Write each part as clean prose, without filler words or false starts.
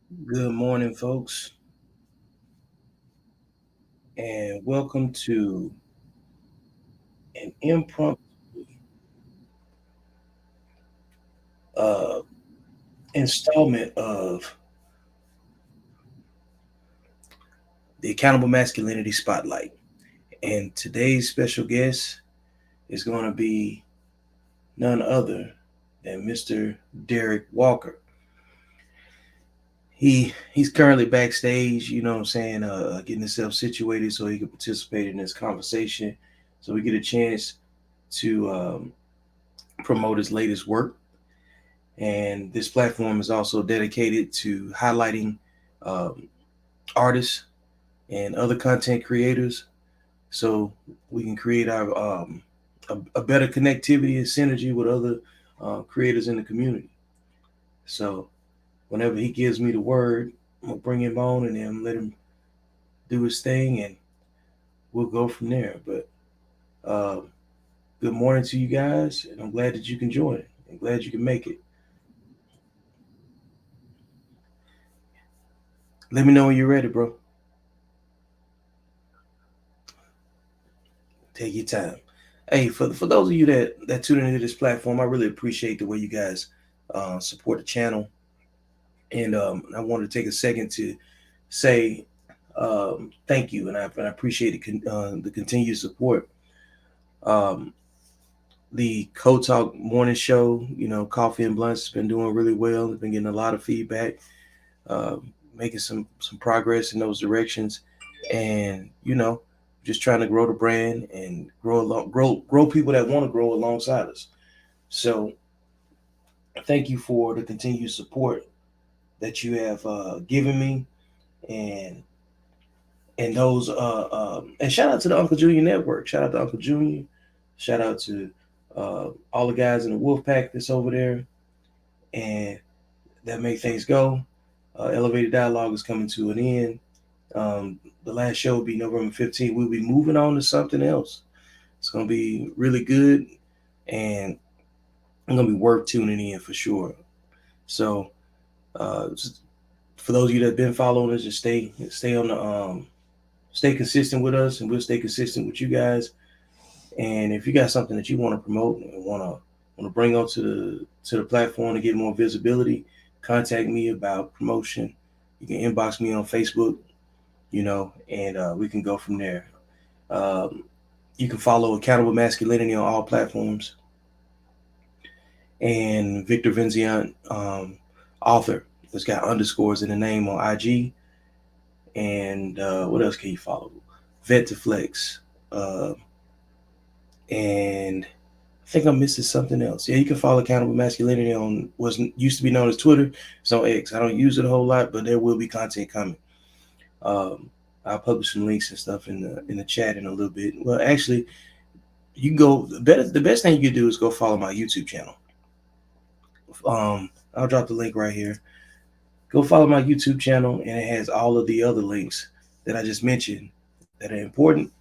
Good morning, folks, and welcome to an impromptu uh, installment of the Accountable Masculinity Spotlight. And today's special guest is going to be none other than Mr. Derrick Walker. He's currently backstage, you know what I'm saying, getting himself situated so he can participate in this conversation, so we get a chance to promote his latest work. And this platform is also dedicated to highlighting um, artists and other content creators so we can create a better connectivity and synergy with other creators in the community. So whenever he gives me the word, I'm gonna bring him on and then let him do his thing, and we'll go from there. But uh, good morning to you guys, and I'm glad that you can join. I'm glad you can make it. Let me know when you're ready, bro. Take your time. Hey, for those of you that tune into this platform, I really appreciate the way you guys support the channel, and I want to take a second to say thank you, and I appreciate the continued support. Um, the Co Talk morning show, Coffee and Blunts, has been doing really well. It's been getting a lot of feedback, uh, making some progress in those directions, and just trying to grow the brand and grow people that want to grow alongside us. So thank you for the continued support that you have given me, and those and shout out to the Uncle Junior Network. Shout out to Uncle Junior. Shout out to all the guys in the Wolf Pack that's over there and that make things go. Elevated Dialogue is coming to an end. The last show will be November 15th. We'll be moving on to something else. It's going to be really good, and it's going to be worth tuning in for sure. So, for those of you that have been following us, just stay on the stay consistent with us, and we'll stay consistent with you guys. And if you got something that you want to promote and want to bring onto the platform to get more visibility, contact me about promotion. You can inbox me on Facebook, and we can go from there. Um, you can follow Accountable Masculinity on all platforms, and Victor Vincent, author, has got underscores in the name on IG. And what else can you follow? Vet to Flex. And I think I'm missing something else. Yeah, you can follow Accountable Masculinity on what used to be known as Twitter. It's on X. I don't use it a whole lot, but there will be content coming. Um, I'll publish some links and stuff in the chat in a little bit. Well, actually, you can go. The best thing you can do is go follow my YouTube channel. I'll drop the link right here. Go follow my YouTube channel, and it has all of the other links that I just mentioned that are important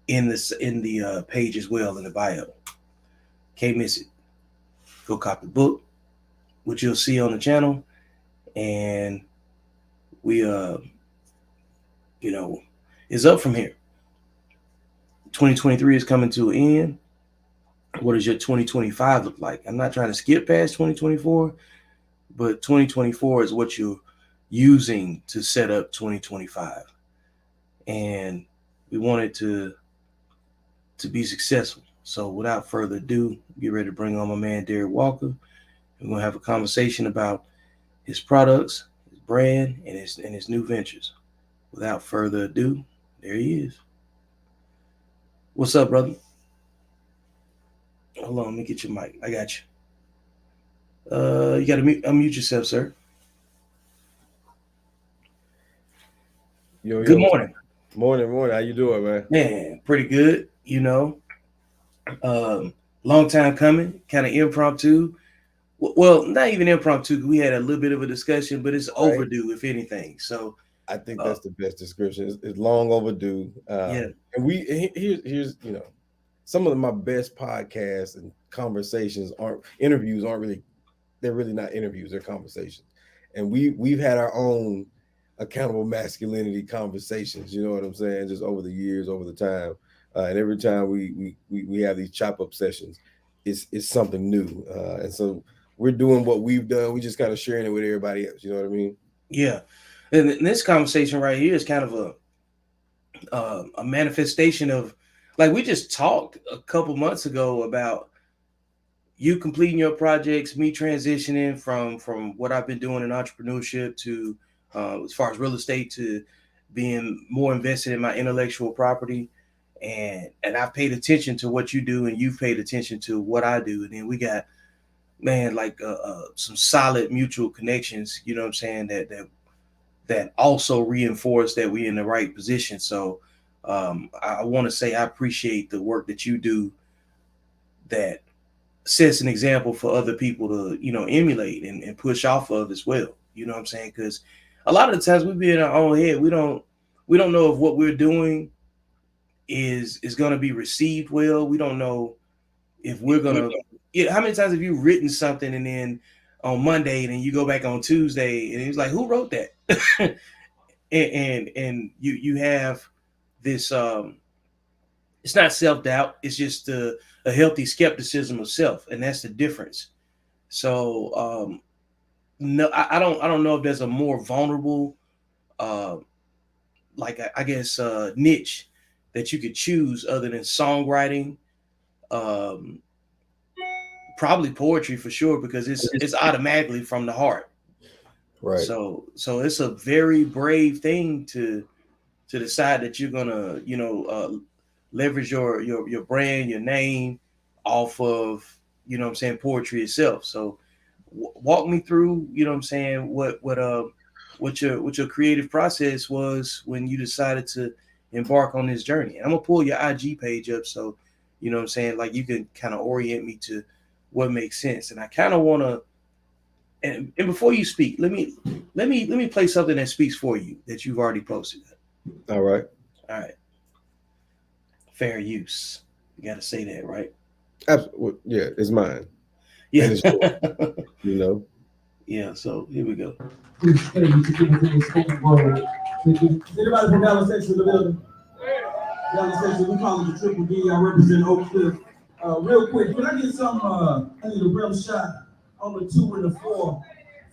in the page as well in the bio. Can't miss it. Go cop the book, which you'll see on the channel, and we you know is up from here. 2023 is coming to an end. What does your 2025 look like? I'm not trying to skip past 2024, but 2024 is what you're using to set up 2025, and we want it to be successful. So without further ado, get ready to bring on my man Derrick Walker. We're gonna have a conversation about his products, his brand, and his new ventures. Without further ado, there he is. What's up, brother? Hold on, let me get your mic. I got you. You got to unmute yourself, sir. Yo, Good yo, morning, morning. How you doing, man? man. Pretty good. Um, long time coming. Kind of impromptu. Well, not even impromptu. We had a little bit of a discussion, but it's Right? overdue, if anything. So, I think uh, that's the best description. It's long overdue. yeah, And here's some of my best podcasts and conversations aren't interviews. Aren't really they're really not interviews. They're conversations. and we've had our own accountable masculinity conversations. You know what I'm saying? Just over the years, over the time, and every time we have these chop up sessions, it's something new, and so we're doing what we've done. We just kind of sharing it with everybody else. You know what I mean? Yeah, and this conversation right here is kind of a manifestation of, like, we just talked a couple months ago about you completing your projects, me transitioning from what I've been doing in entrepreneurship to as far as real estate, to being more invested in my intellectual property, and I've paid attention to what you do, and you've paid attention to what I do, and then we got, man, like some solid mutual connections. You know what I'm saying? That also reinforce that we're in the right position. So I want to say I appreciate the work that you do, that sets an example for other people to, emulate and push off of as well. You know what I'm saying? Because a lot of the times we be in our own head. We don't know if what we're doing is going to be received well. We don't know if we're going to. Yeah, how many times have you written something and then on Monday, and then you go back on Tuesday and it's like, who wrote that? and you have this it's not self-doubt, it's just a healthy skepticism of self, and that's the difference. So no, I don't know if there's a more vulnerable uh like I guess niche that you could choose other than songwriting. um Probably poetry for sure, because it's automatically from the heart. Right. So it's a very brave thing to decide that you're gonna, leverage your brand, your name, off of, what I'm saying, poetry itself. So walk me through, what I'm saying, what your creative process was when you decided to embark on this journey. And I'm gonna pull your IG page up, so what I'm saying, like, you can kind of orient me to what makes sense. And I kind of want to, and before you speak, let me play something that speaks for you that you've already posted. All right. All right. Fair use. You got to say that, right? Absolutely. Yeah, it's mine Yeah. and it's yours. You know. Yeah. So here we go. Anybody from Dallas, Texas in the building? Dallas, Texas, we call it the Triple D. I represent Oak Cliff. Real quick, can I get some, I need a rim shot on the 2 and the 4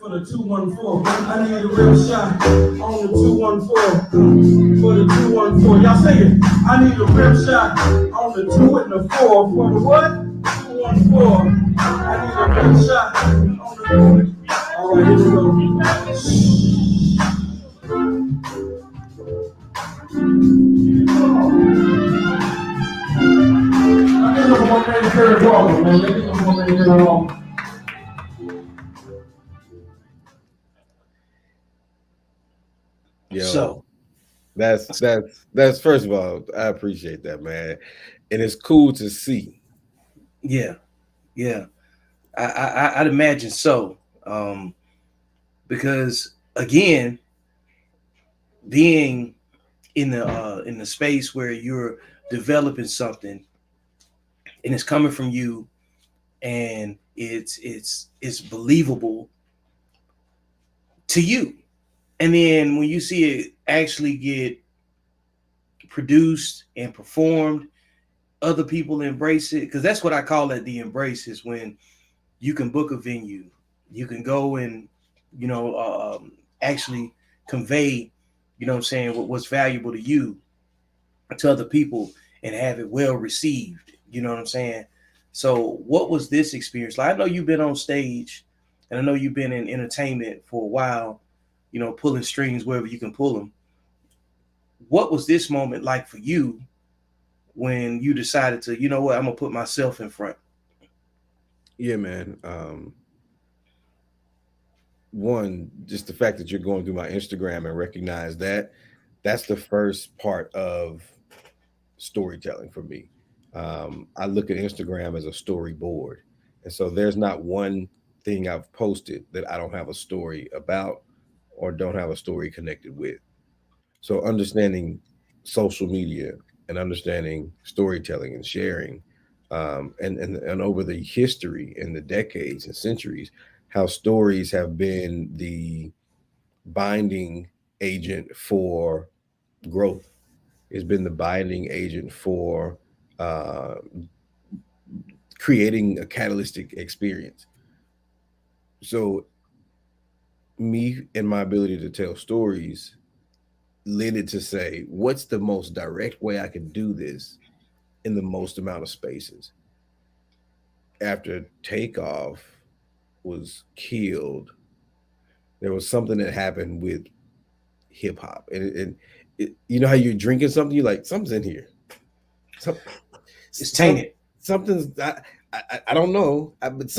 for the 214. I need a rim shot on the 214 for the 214. Y'all say it. I need a rim shot on the 2 and the 4 for the what? 214. I need a rim shot on the 2. All right, here we go. I think I'm gonna make Derrick Walker, man. I think I'm gonna make Derrick Walker. Yo, So that's first of all, I appreciate that, man, and it's cool to see. yeah, yeah. I'd imagine so, because again, being in the space where you're developing something and it's coming from you, and it's believable to you, and then when you see it actually get produced and performed, other people embrace it, because that's what I call it. The embrace is when you can book a venue, you can go and, actually convey, what I'm saying, what's valuable to you to other people, and have it well received. You know what I'm saying? So what was this experience like? I know you've been on stage, and I know you've been in entertainment for a while, pulling strings wherever you can pull them. What was this moment like for you when you decided to, what, I'm gonna put myself in front? Yeah, man. One, just the fact that you're going through my Instagram and recognize that, that's the first part of storytelling for me. I look at Instagram as a storyboard. And so there's not one thing I've posted that I don't have a story about or don't have a story connected with. So understanding social media and understanding storytelling and sharing, and over the history and the decades and centuries, how stories have been the binding agent for growth. It's been the binding agent for uh, creating a catalytic experience. So, me and my ability to tell stories led it to say, what's the most direct way I can do this in the most amount of spaces? After Takeoff was killed, there was something that happened with hip hop, you know how you're drinking something, you're like, something's in here. Some, It's some tainted. something's I don't know, but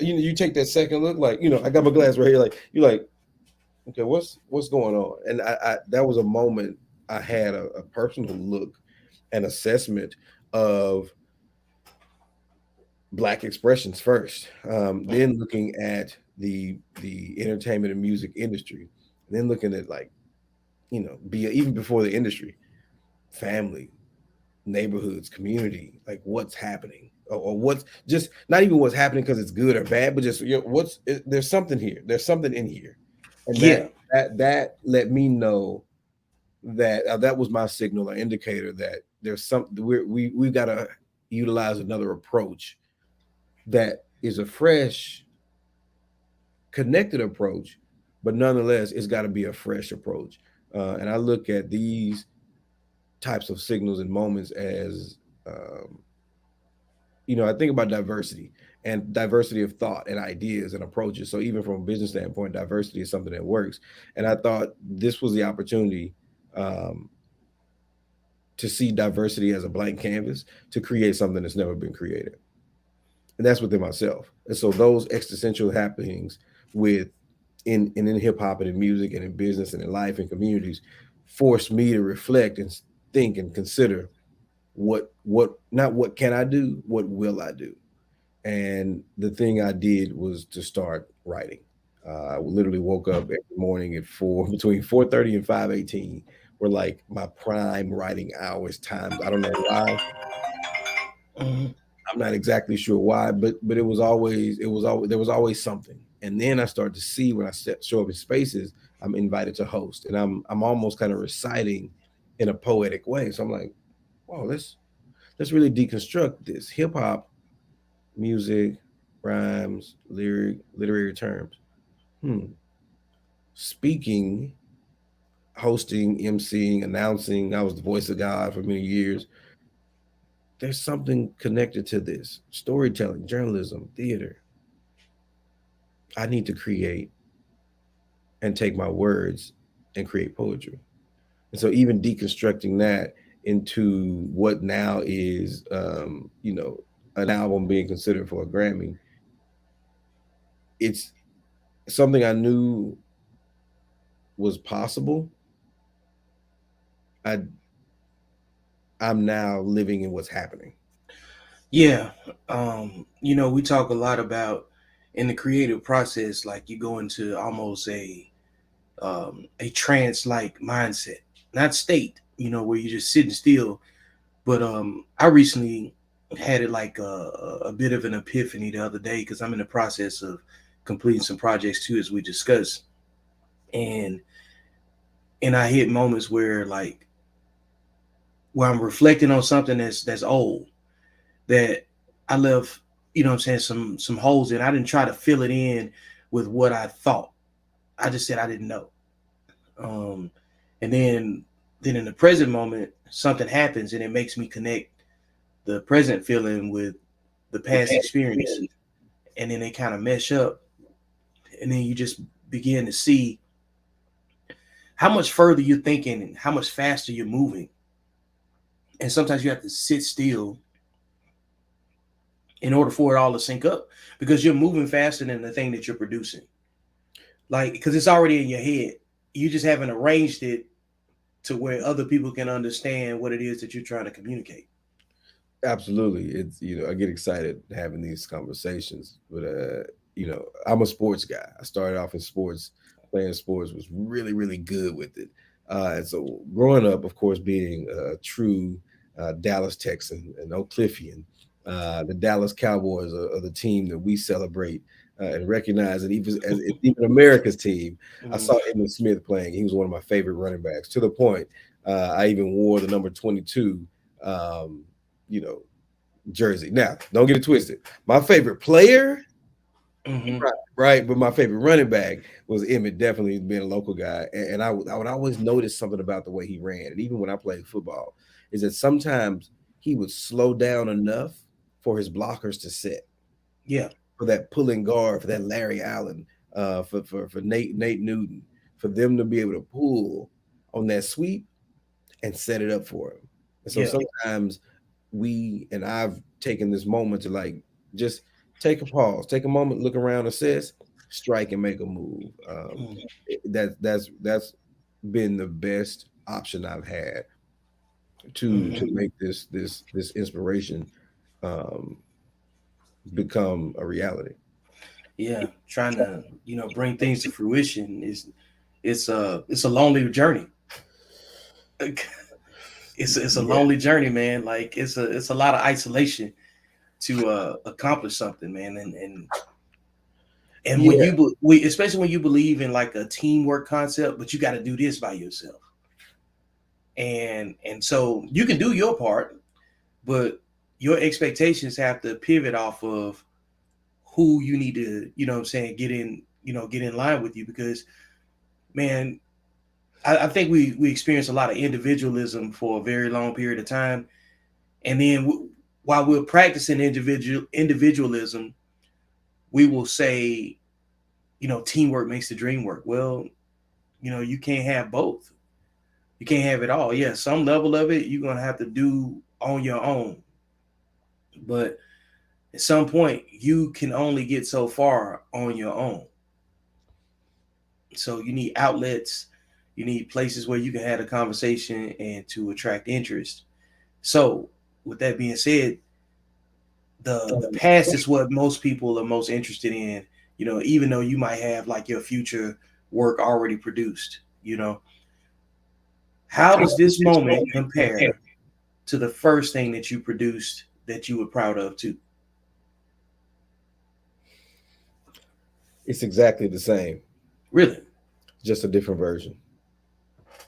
you take that second look, like, I got my glass right here, like, you're like, okay, what's going on? And I that was a moment I had a personal look and assessment of black expressions first, then looking at the entertainment and music industry, then looking at, like, be even before the industry, family, neighborhoods, community, like what's happening, or what's just not even what's happening because it's good or bad, but just, there's something here, there's something in here, and that Yeah. that let me know that that was my signal or indicator that there's something we've got to utilize another approach that is a fresh, connected approach, but nonetheless, it's got to be a fresh approach. And I look at these types of signals and moments as, um, I think about diversity and diversity of thought and ideas and approaches. So even from a business standpoint, diversity is something that works. And I thought this was the opportunity, um, to see diversity as a blank canvas to create something that's never been created, and that's within myself. And so those existential happenings with in hip hop and in music and in business and in life and communities forced me to reflect and think and consider what not what can I do, what will I do? And the thing I did was to start writing. I literally woke up every morning at between 4:30 and 5:18 were like my prime writing hours times. I don't know why. Mhm. I'm not exactly sure why, but it was always there was always something. And then I start to see when show up in spaces, I'm invited to host, and I'm almost kind of reciting in a poetic way. So I'm like, wow, let's really deconstruct this hip hop music, rhymes, literary terms. Hmm. Speaking, hosting, emceeing, announcing. I was the voice of God for many years. There's something connected to this storytelling, journalism, theater. I need to create and take my words and create poetry. And so even deconstructing that into what now is, an album being considered for a Grammy, it's something I knew was possible. I I'm now living in what's happening. Yeah. We talk a lot about in the creative process, like you go into almost a trance like mindset, not state, where you're just sitting still. But I recently had it like a bit of an epiphany the other day because I'm in the process of completing some projects too, as we discussed, and I hit moments where I'm reflecting on something that's old that I left, what I'm saying, some holes in. I didn't try to fill it in with what I thought. I just said I didn't know. Um, and then in the present moment, something happens and it makes me connect the present feeling with the past experience, and then they kind of mesh up, and then you just begin to see how much further you're thinking and how much faster you're moving. And sometimes you have to sit still in order for it all to sync up because you're moving faster than the thing that you're producing. Like, because it's already in your head. You just haven't arranged it to where other people can understand what it is that you're trying to communicate. Absolutely. It's, I get excited having these conversations, but I'm a sports guy. I started off in sports, playing sports, was really, really good with it. And so growing up, of course, being a true Dallas Texan and Oak Cliffian, the Dallas Cowboys are the team that we celebrate and recognize that even as even America's team, I Mhm. saw Emmitt Smith playing. He was one of my favorite running backs to the point I even wore the number 22, um, you know, jersey. Now, don't get it twisted. My favorite player, Mhm. right, but my favorite running back was Emmett. Definitely being a local guy, and I would always notice something about the way he ran, and even when I played football, is that sometimes he would slow down enough for his blockers to set, Yeah. for that pulling guard, for that Larry Allen, for Nate Newton, for them to be able to pull on that sweep and set it up for him. And so Yeah. sometimes we and I've taken this moment to like just take a pause, take a moment, look around, assess, strike, and make a move. Mhm. That's been the best option I've had to Mhm. make this inspiration um, become a reality. Yeah. Trying to bring things to fruition is it's a lonely journey. It's a Yeah, lonely journey, man. Like it's a lot of isolation to accomplish something, man. And when yeah, we especially when you believe in like a teamwork concept, but you got to do this by yourself. And so you can do your part, but your expectations have to pivot off of who you need to, what I'm saying, get in line with you because man, I think we experience a lot of individualism for a very long period of time, and then while we're practicing individualism, we will say, teamwork makes the dream work. Well, you can't have both. You can't have it all. Yeah, some level of it you're gonna have to do on your own, but at some point you can only get so far on your own. So you need outlets, you need places where you can have a conversation and to attract interest. So with that being said, the past is what most people are most interested in, even though you might have like your future work already produced. How does this moment compare to the first thing that you produced that you were proud of too? it's exactly the same, Really? just a different version.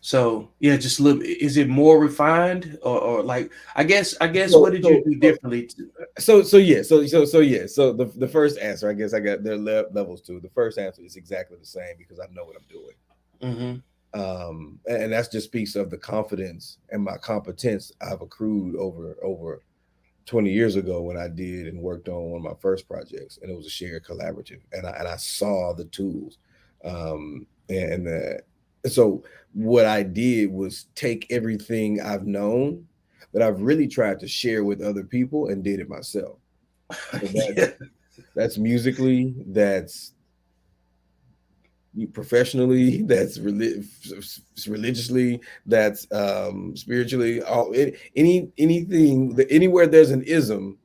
So yeah, just a little. Is it more refined, or like I guess So what did you so do differently? so the first answer, I guess I got there levels to. The first answer is exactly the same because I know what I'm doing. Mm-hmm. And that's just speaks of the confidence and my competence I've accrued over 20 years ago when I did and worked on one of my first projects, and it was a shared collaborative, and I saw the tools, and so what I did was take everything I've known that I've really tried to share with other people and did it myself. So Yeah. that's musically, that's professionally, that's religiously, that's spiritually, all anything that anywhere there's an ism,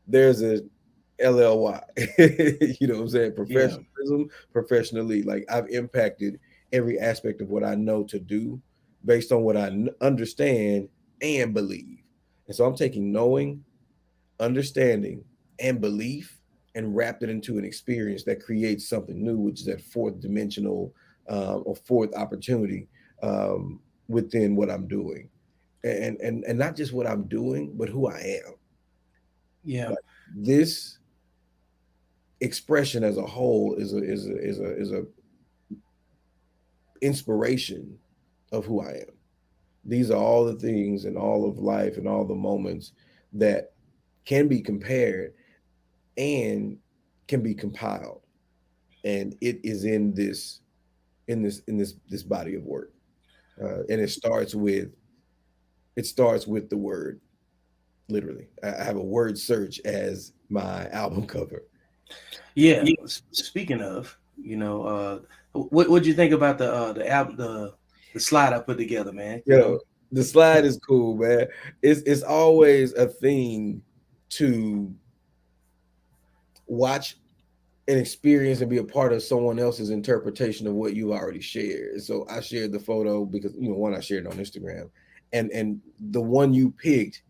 there's a LLY. You know what I'm saying? Yeah. Professionalism, professionally. Like I've impacted every aspect of what I know to do based on what I understand and believe. And so I'm taking knowing, understanding, and belief and wrapped it into an experience that creates something new, which is that fourth dimensional or fourth opportunity within what I'm doing. And not just what I'm doing, but who I am. Yeah. Like this expression as a whole is a inspiration of who I am. These are all the things in all of life and all the moments that can be compared and can be compiled, and it is in this body of work, and it starts with the word. Literally, I have a word search as my album cover. Yeah. Speaking of, what do you think about the album, the slide I put together, man? The slide is cool, man. It's always a thing to watch and experience and be a part of someone else's interpretation of what you already shared. So I shared the photo because one I shared on Instagram, and the one you picked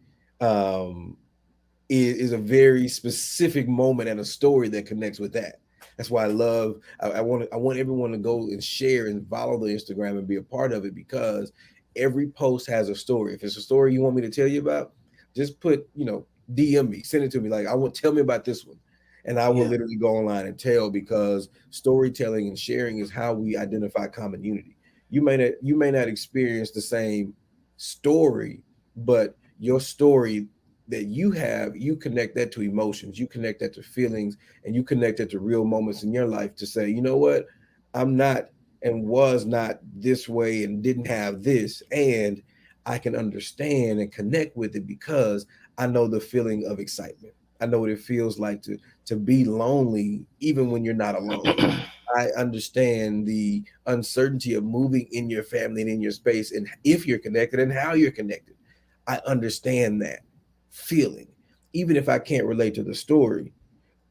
is a very specific moment and a story that connects with that. That's why I want everyone to go and share and follow the Instagram and be a part of it, because every post has a story. If it's a story you want me to tell you about, just put, DM me, send it to me. Like, tell me about this one. And I will Yeah. literally go online and tell, because storytelling and sharing is how we identify common unity. You may not experience the same story, but your story that you have, you connect that to emotions, you connect that to feelings, and you connect that to real moments in your life to say, you know what, I'm not and was not this way and didn't have this, and I can understand and connect with it because I know the feeling of excitement. I know what it feels like to be lonely even when you're not alone. I understand the uncertainty of moving in your family and in your space, and if you're connected and how you're connected. I understand that feeling. Even if I can't relate to the story,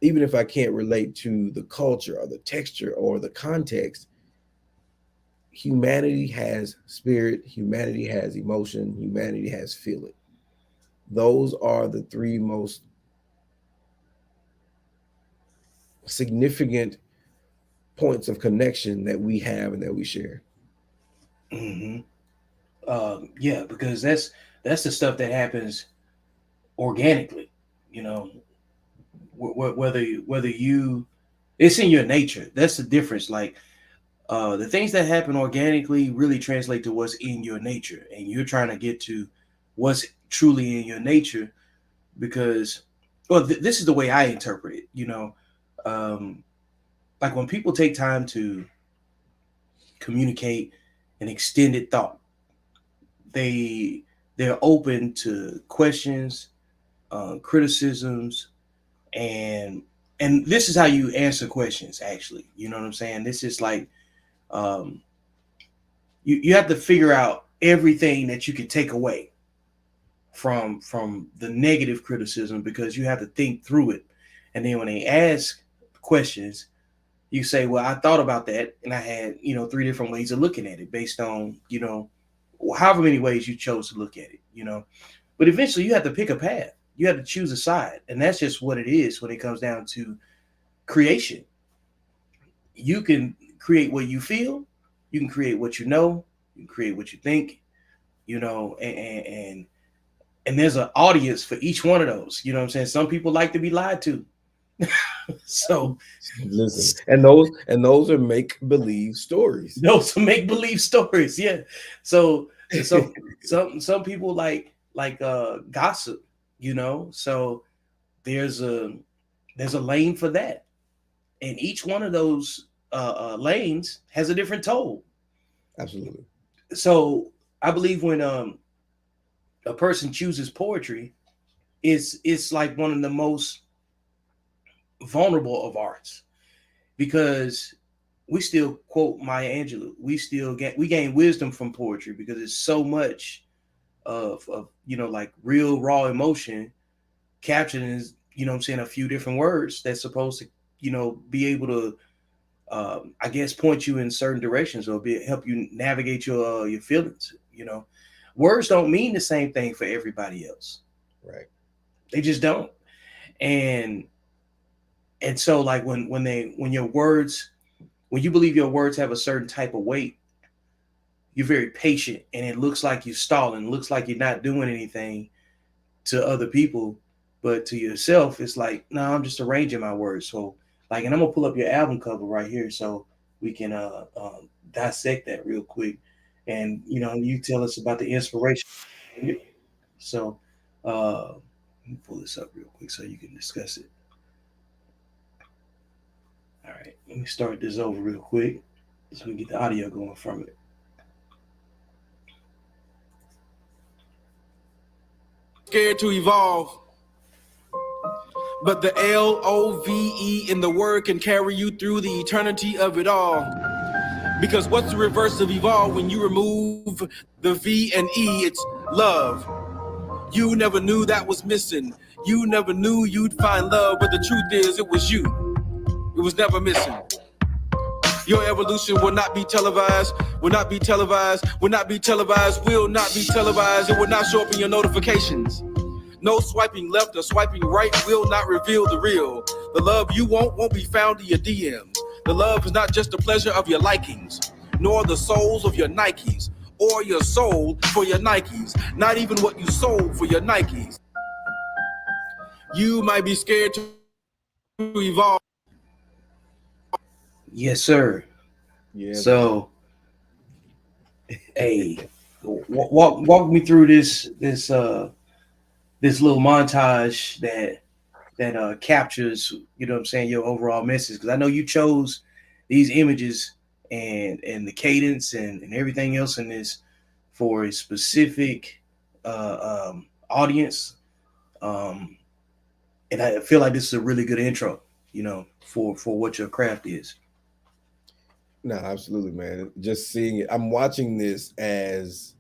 even if I can't relate to the culture or the texture or the context, humanity has spirit, humanity has emotion, humanity has feeling. Those are the three most significant points of connection that we have and that we share. Hmm. Yeah, because that's the stuff that happens organically. You know, whether you, it's in your nature. That's the difference. Like the things that happen organically really translate to what's in your nature, and you're trying to get to what's truly in your nature because, well, this is the way I interpret it. Um, like when people take time to communicate an extended thought, they they're open to questions, criticisms, and and this is how you answer questions. Actually, you know what I'm saying. This is like um, you have to figure out everything that you can take away from the negative criticism because you have to think through it. And then when they ask questions, you say, well, I thought about that and I had, three different ways of looking at it based on, however many ways you chose to look at it. But eventually you have to pick a path. You have to choose a side. And that's just what it is when it comes down to creation. You can create what you feel, you can create what you know, you can create what you think, and there's an audience for each one of those. You know what I'm saying? Some people like to be lied to. So Listen, and those are make believe stories. those are make believe stories. Yeah. So some people like gossip, So there's a lane for that. And each one of those lanes has a different toll. Absolutely. So I believe when a person chooses poetry, it's like one of the most vulnerable of arts because we still quote Maya Angelou. We gain wisdom from poetry because it's so much of like real raw emotion captured in, what I'm saying, a few different words that's supposed to be able to I guess point you in certain directions or help you navigate your feelings. Words don't mean the same thing for everybody else. Right. They just don't. And so like when your words, when you believe your words have a certain type of weight, you're very patient and it looks like you're stalling, looks like you're not doing anything to other people, but to yourself it's like, no, I'm just arranging my words. So like, and I'm gonna pull up your album cover right here so we can dissect that real quick, and you tell us about the inspiration. So let me pull this up real quick so you can discuss it. All right, let me start this over real quick so we get the audio going from it. Scared to evolve, but the LOVE in the word can carry you through the eternity of it all. Because what's the reverse of evolve when you remove the V and E? It's love. You never knew that was missing. You never knew you'd find love, but the truth is it was you. It was never missing. Your evolution will not be televised, will not be televised, will not be televised, will not be televised. It will not show up in your notifications. No swiping left or swiping right will not reveal the real. The love you want won't be found in your DMs. The love is not just the pleasure of your likings, nor the souls of your Nikes, or your soul for your Nikes, not even what you sold for your Nikes. You might be scared to evolve. Yes, sir. Yeah, man. So, hey, walk me through this little montage that captures, you know what I'm saying, your overall message, because I know you chose these images and the cadence and everything else in this for a specific audience, um, and I feel like this is a really good intro, for what your craft is. No, absolutely, man. Just seeing it, I'm watching this as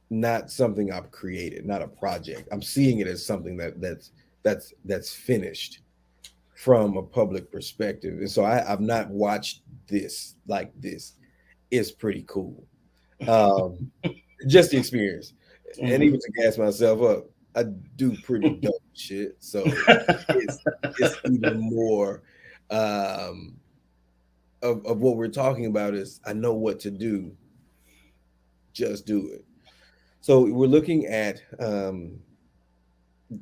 not something I've created, not a project. I'm seeing it as something that's finished from a public perspective. And so I've not watched this like this. It's pretty cool. Um, just the experience. And Hmm. even to gas myself up, I do pretty dope shit. So it's it's even more um of what we're talking about is I know what to do, just do it. So we're looking at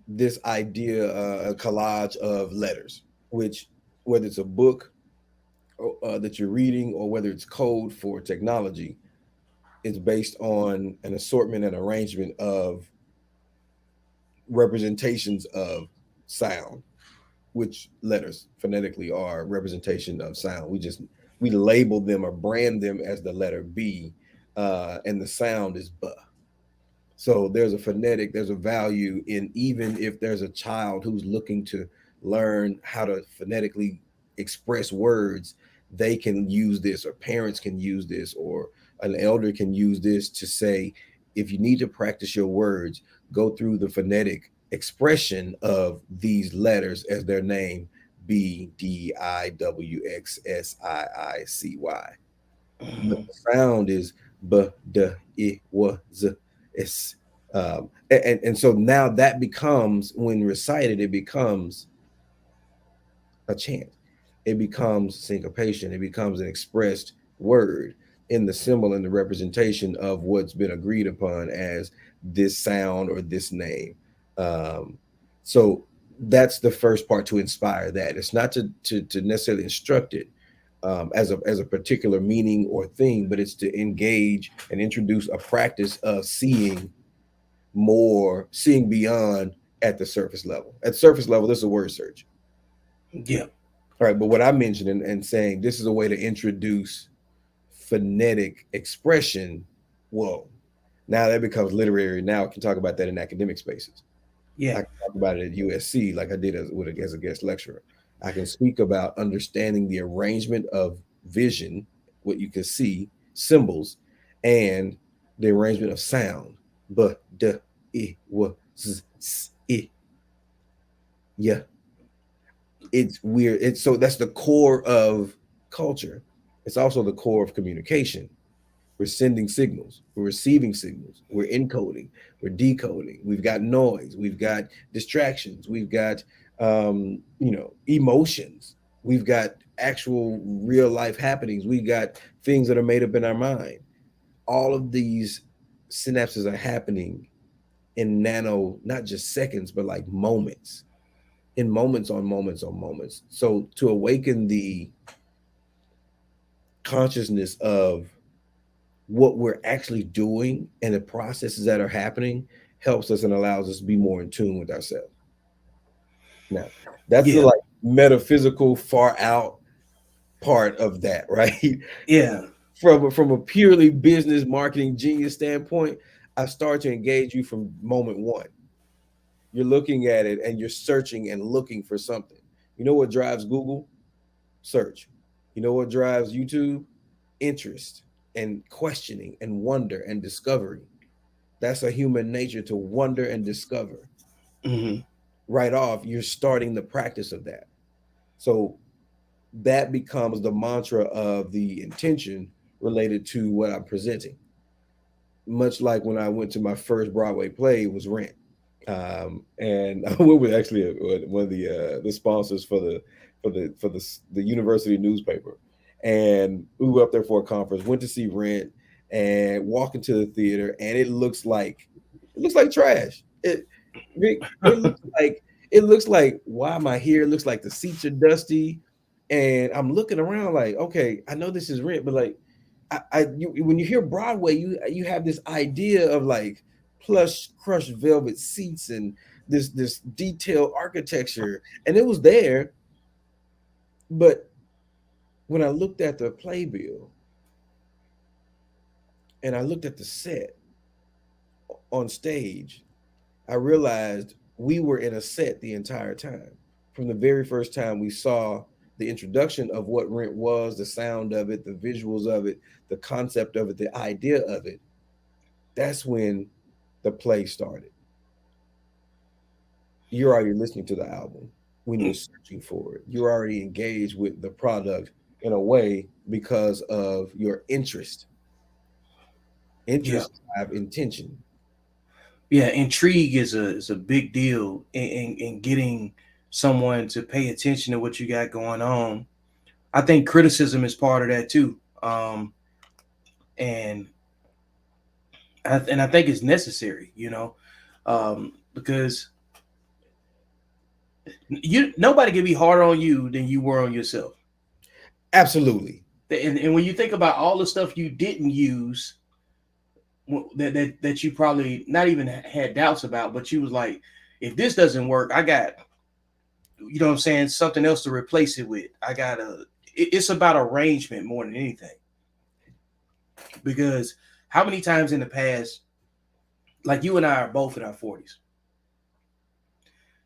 this idea, a collage of letters, which whether it's a book that you're reading or whether it's code for technology, it's based on an assortment and arrangement of representations of sound, which letters phonetically are representation of sound. We label them or brand them as the letter B, and the sound is B. So there's a value in, even if there's a child who's looking to learn how to phonetically express words, they can use this, or parents can use this, or an elder can use this to say, if you need to practice your words, go through the phonetic expression of these letters as their name: BDIWXSIICY. But Hmm. the sound is B D I W Z S. And so now that becomes, when recited, it becomes a chant. It becomes syncopation. It becomes an expressed word in the symbol and the representation of what's been agreed upon as this sound or this name. Um, so that's the first part, to inspire that. It's not to necessarily instruct it as a particular meaning or thing, but it's to engage and introduce a practice of seeing beyond at the surface level. At surface level, this is a word search. Yeah. All right, but what I mentioned, and saying this is a way to introduce phonetic expression, whoa, now that becomes literary. Now I can talk about that in academic spaces. Yeah. I can talk about it at USC, like I did as a guest lecturer. I can speak about understanding the arrangement of vision, what you can see, symbols, and the arrangement of sound. B, d, I, w, z, s, I. Yeah, it's weird. It's so that's the core of culture. It's also the core of communication. We're sending signals, we're receiving signals, we're encoding, we're decoding. We've got noise, we've got distractions, we've got emotions, we've got actual real life happenings, we've got things that are made up in our mind. All of these synapses are happening in nano, not just seconds, but like moments, in moments on moments on moments. So to awaken the consciousness of what we're actually doing and the processes that are happening helps us and allows us to be more in tune with ourselves. Now, that's the Yeah. like metaphysical, far out part of that, right? Yeah. From a purely business marketing genius standpoint, I start to engage you from moment one. You're looking at it and you're searching and looking for something. You know what drives Google? Search. You know what drives YouTube? Interest and questioning and wonder and discovery. That's a human nature, to wonder and discover. Hmm. Right off, you're starting the practice of that. So that becomes the mantra of the intention related to what I'm presenting. much like when I went to my first Broadway play, was Rent. And I went with actually one of the sponsors for the university newspaper, and we were up there for a conference. Went to see Rent, and walk into the theater, and it looks like trash. It looks like why am I here? It looks like the seats are dusty, and I'm looking around like, okay, I know this is Rent, but like, when you hear Broadway, you have this idea of like plush, crushed velvet seats and this detailed architecture, and it was there. But when I looked at the playbill and I looked at the set on stage, I realized we were in a set the entire time. From the very first time we saw the introduction of what Rent was, the sound of it, the visuals of it, the concept of it, the idea of it, that's when the play started. You're already listening to the album when you're searching for it. You're already engaged with the product in a way because of your interest. Yeah. Interest have intention. Yeah, intrigue is a big deal in getting someone to pay attention to what you got going on. I think criticism is part of that too, and I think it's necessary, because nobody can be harder on you than you were on yourself. Absolutely. And when you think about all the stuff you didn't use, that you probably not even had doubts about, but you was like, if this doesn't work, I got, what I'm saying, something else to replace it with. It's about arrangement more than anything. Because how many times in the past, like you and I are both in our 40s,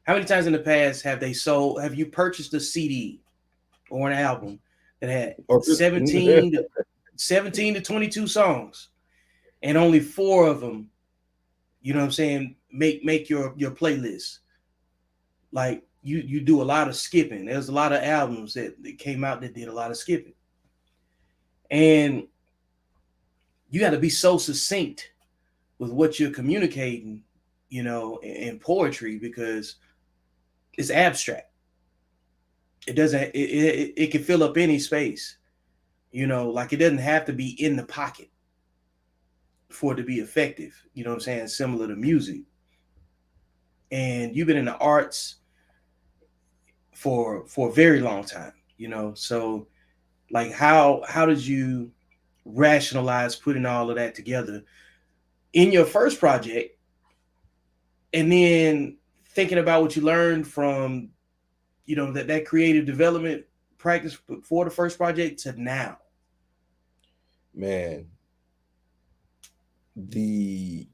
how many times in the past have you purchased a CD or an album that had Or 17 to 22 songs, and only four of them, make your playlist? Like you do a lot of skipping. There's a lot of albums that came out that did a lot of skipping. And you got to be so succinct with what you're communicating, in poetry, because it's abstract. It doesn't, it can fill up any space, like it doesn't have to be in the pocket for it to be effective. You know what I'm saying? Similar to music. And you've been in the arts for a very long time, so like how did you rationalize putting all of that together in your first project, and then thinking about what you learned from that creative development practice before the first project to now? Man, the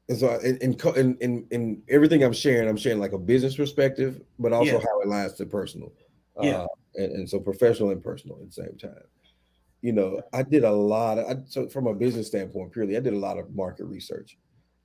and so in everything I'm sharing like a business perspective, but also Yeah. how it aligns to personal, Yeah. and so professional and personal at the same time. I did a lot of, so from a business standpoint, purely, I did a lot of market research.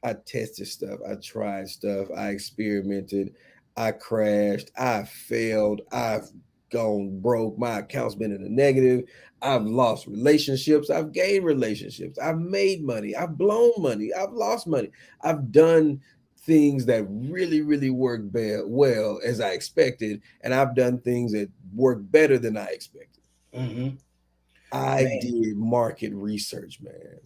I tested stuff, I tried stuff, I experimented, I crashed, I failed, I've gone broke, my account's been in the negative, I've lost relationships, I've gained relationships, I've made money, I've blown money, I've lost money, I've done things that really, really worked well as I expected, and I've done things that work better than I expected. Mm-hmm. I Man. did market research, man.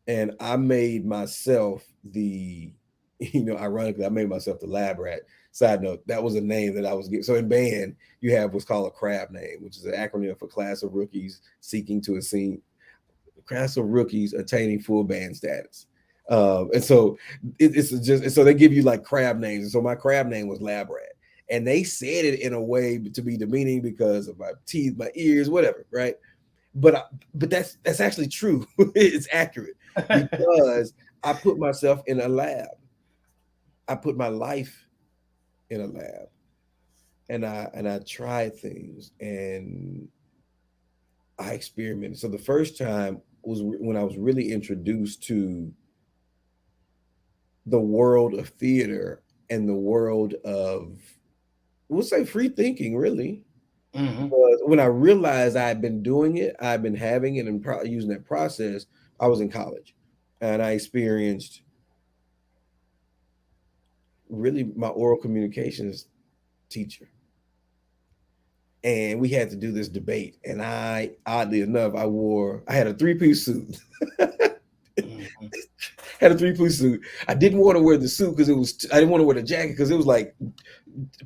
And I made myself ironically, I made myself the lab rat. Side note, that was a name that I was given. So in band, you have what's called a CRAB name, which is an acronym for Class of Rookies Seeking to Ascend, Class of Rookies Attaining Full Band Status. And so it's just, so they give you like crab names. And so my crab name was lab rat. And they said it in a way to be demeaning because of my teeth, my ears, whatever, right? But that's actually true. It's accurate because I put myself in a lab. I put my life in a lab, and I tried things and I experimented. So the first time was when I was really introduced to the world of theater and the world of, we'll say, free thinking, really. Mm-hmm. Because when I realized I had been doing it, I've been having it and using that process, I was in college. and I experienced really my oral communications teacher, and we had to do this debate. And I, oddly enough, I had a three-piece suit. Mhm. Had a three-piece suit. I didn't want to wear the suit because I didn't want to wear the jacket because it was like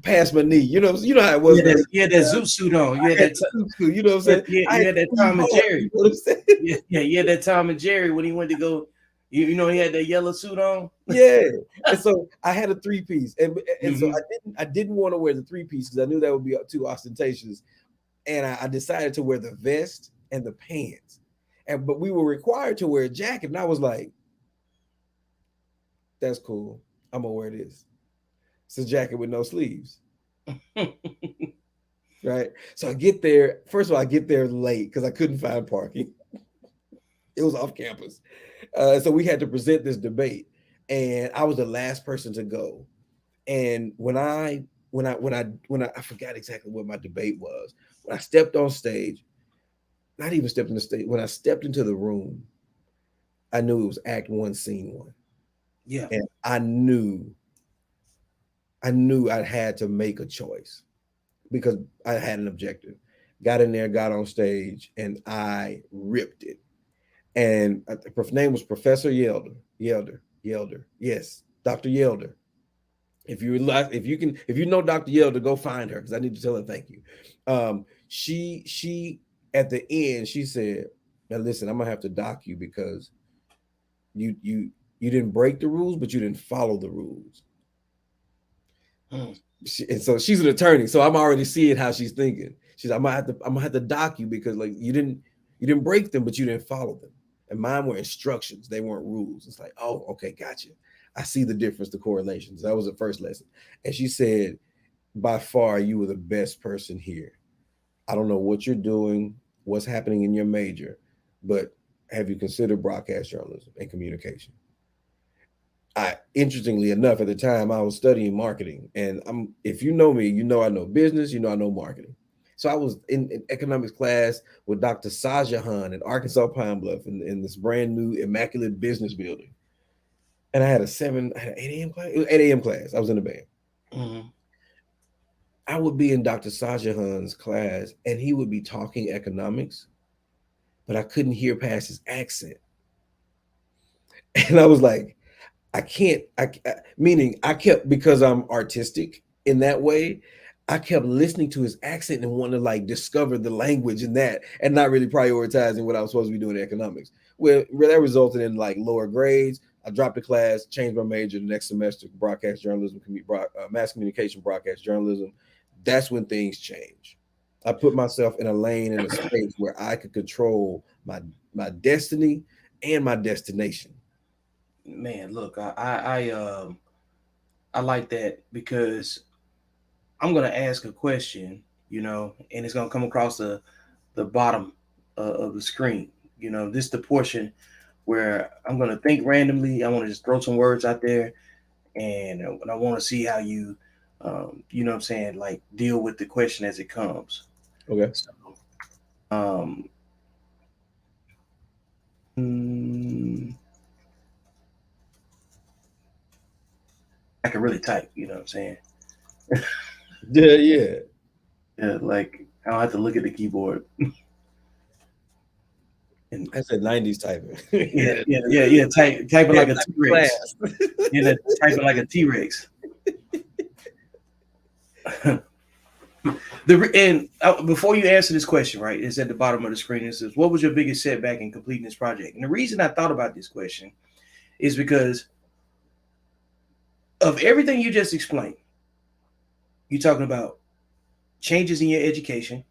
past my knee. You know how it was back. You had that zoot suit on. You I had had that. the suit too. You know what I'm saying? I You had had that three Tom and parts. Jerry. You know what I'm saying? Yeah, you had that Tom and Jerry when he went to go. You know he had that yellow suit on. Yeah. And so I had a three-piece, and so Hmm. I didn't want to wear the three-piece because I knew that would be too ostentatious, and I decided to wear the vest and the pants, but we were required to wear a jacket, and I was like, that's cool. I'm gonna wear this. It's a jacket with no sleeves, right? So I get there. First of all, I get there late because I couldn't find parking. It was off campus, so we had to present this debate, and I was the last person to go. And I forgot exactly what my debate was. When I stepped on stage, not even stepped on the stage. When I stepped into the room, I knew it was Act One, Scene One, Yeah. and I knew I had to make a choice because I had an objective. Got in there, got on stage, and I ripped it. And the name was Professor Yelder. Yelder. Yes, Dr. Yelder. If you know Dr. Yelder, go find her because I need to tell her thank you. She at the end she said, "Now listen, I'm gonna have to dock you because you you you didn't break the rules, but you didn't follow the rules." Mm. And so she's an attorney, so I'm already seeing how she's thinking. She's, I'm gonna have to dock you because like you didn't break them, but you didn't follow them. And mine were instructions; they weren't rules. It's like, oh, okay, gotcha. I see the difference, the correlations. That was the first lesson. And she said, by far, you were the best person here. I don't know what you're doing, what's happening in your major, but have you considered broadcast journalism and communication? Interestingly enough, at the time I was studying marketing, and if you know me, you know I know business, you know I know marketing. So I was in economics class with Dr. Saja Han in Arkansas Pine Bluff in this brand new immaculate business building, and I had an 8 a.m. class. It was 8 a.m. class. I was in the band. Hmm. I would be in Dr. Saja Han's class, and he would be talking economics, but I couldn't hear past his accent, and I was like, I can't. Meaning I kept because I'm artistic in that way. I kept listening to his accent and wanting to like discover the language in that, and not really prioritizing what I was supposed to be doing in economics. Where that resulted in like lower grades. I dropped the class, changed my major the next semester, broadcast journalism, mass communication, broadcast journalism. That's when things change. I put myself in a lane in a space where I could control my destiny and my destination. Man, look, I like that because I'm gonna ask a question, and it's gonna come across the bottom of the screen. This is the portion where I'm gonna think randomly. I want to just throw some words out there, and I want to see how you, you know what I'm saying, like deal with the question as it comes. Okay. So, um, mm, I can really type. You know what I'm saying? Yeah, yeah. Yeah, like I don't have to look at the keyboard. And I said 90s typing. yeah, Yeah. yeah. Typing Yeah, like a type T of Rex. class. Yeah, typing like a T Rex. Before you answer this question, right, it's at the bottom of the screen. It says, "What was your biggest setback in completing this project?" And the reason I thought about this question is because of everything you just explained. You're talking about changes in your education,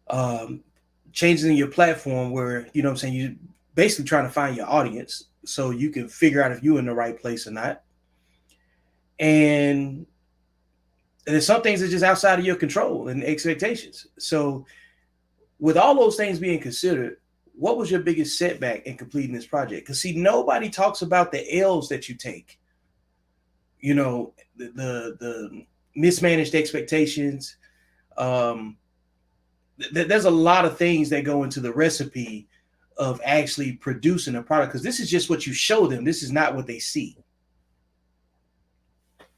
um, changes in your platform, where you know what I'm saying you basically trying to find your audience so you can figure out if you're in the right place or not. And there's some things that are just outside of your control and expectations. So with all those things being considered, what was your biggest setback in completing this project? Because see, nobody talks about the L's that you take. The mismanaged expectations. Um, there's a lot of things that go into the recipe of actually producing a product, because this is just what you show them. This is not what they see.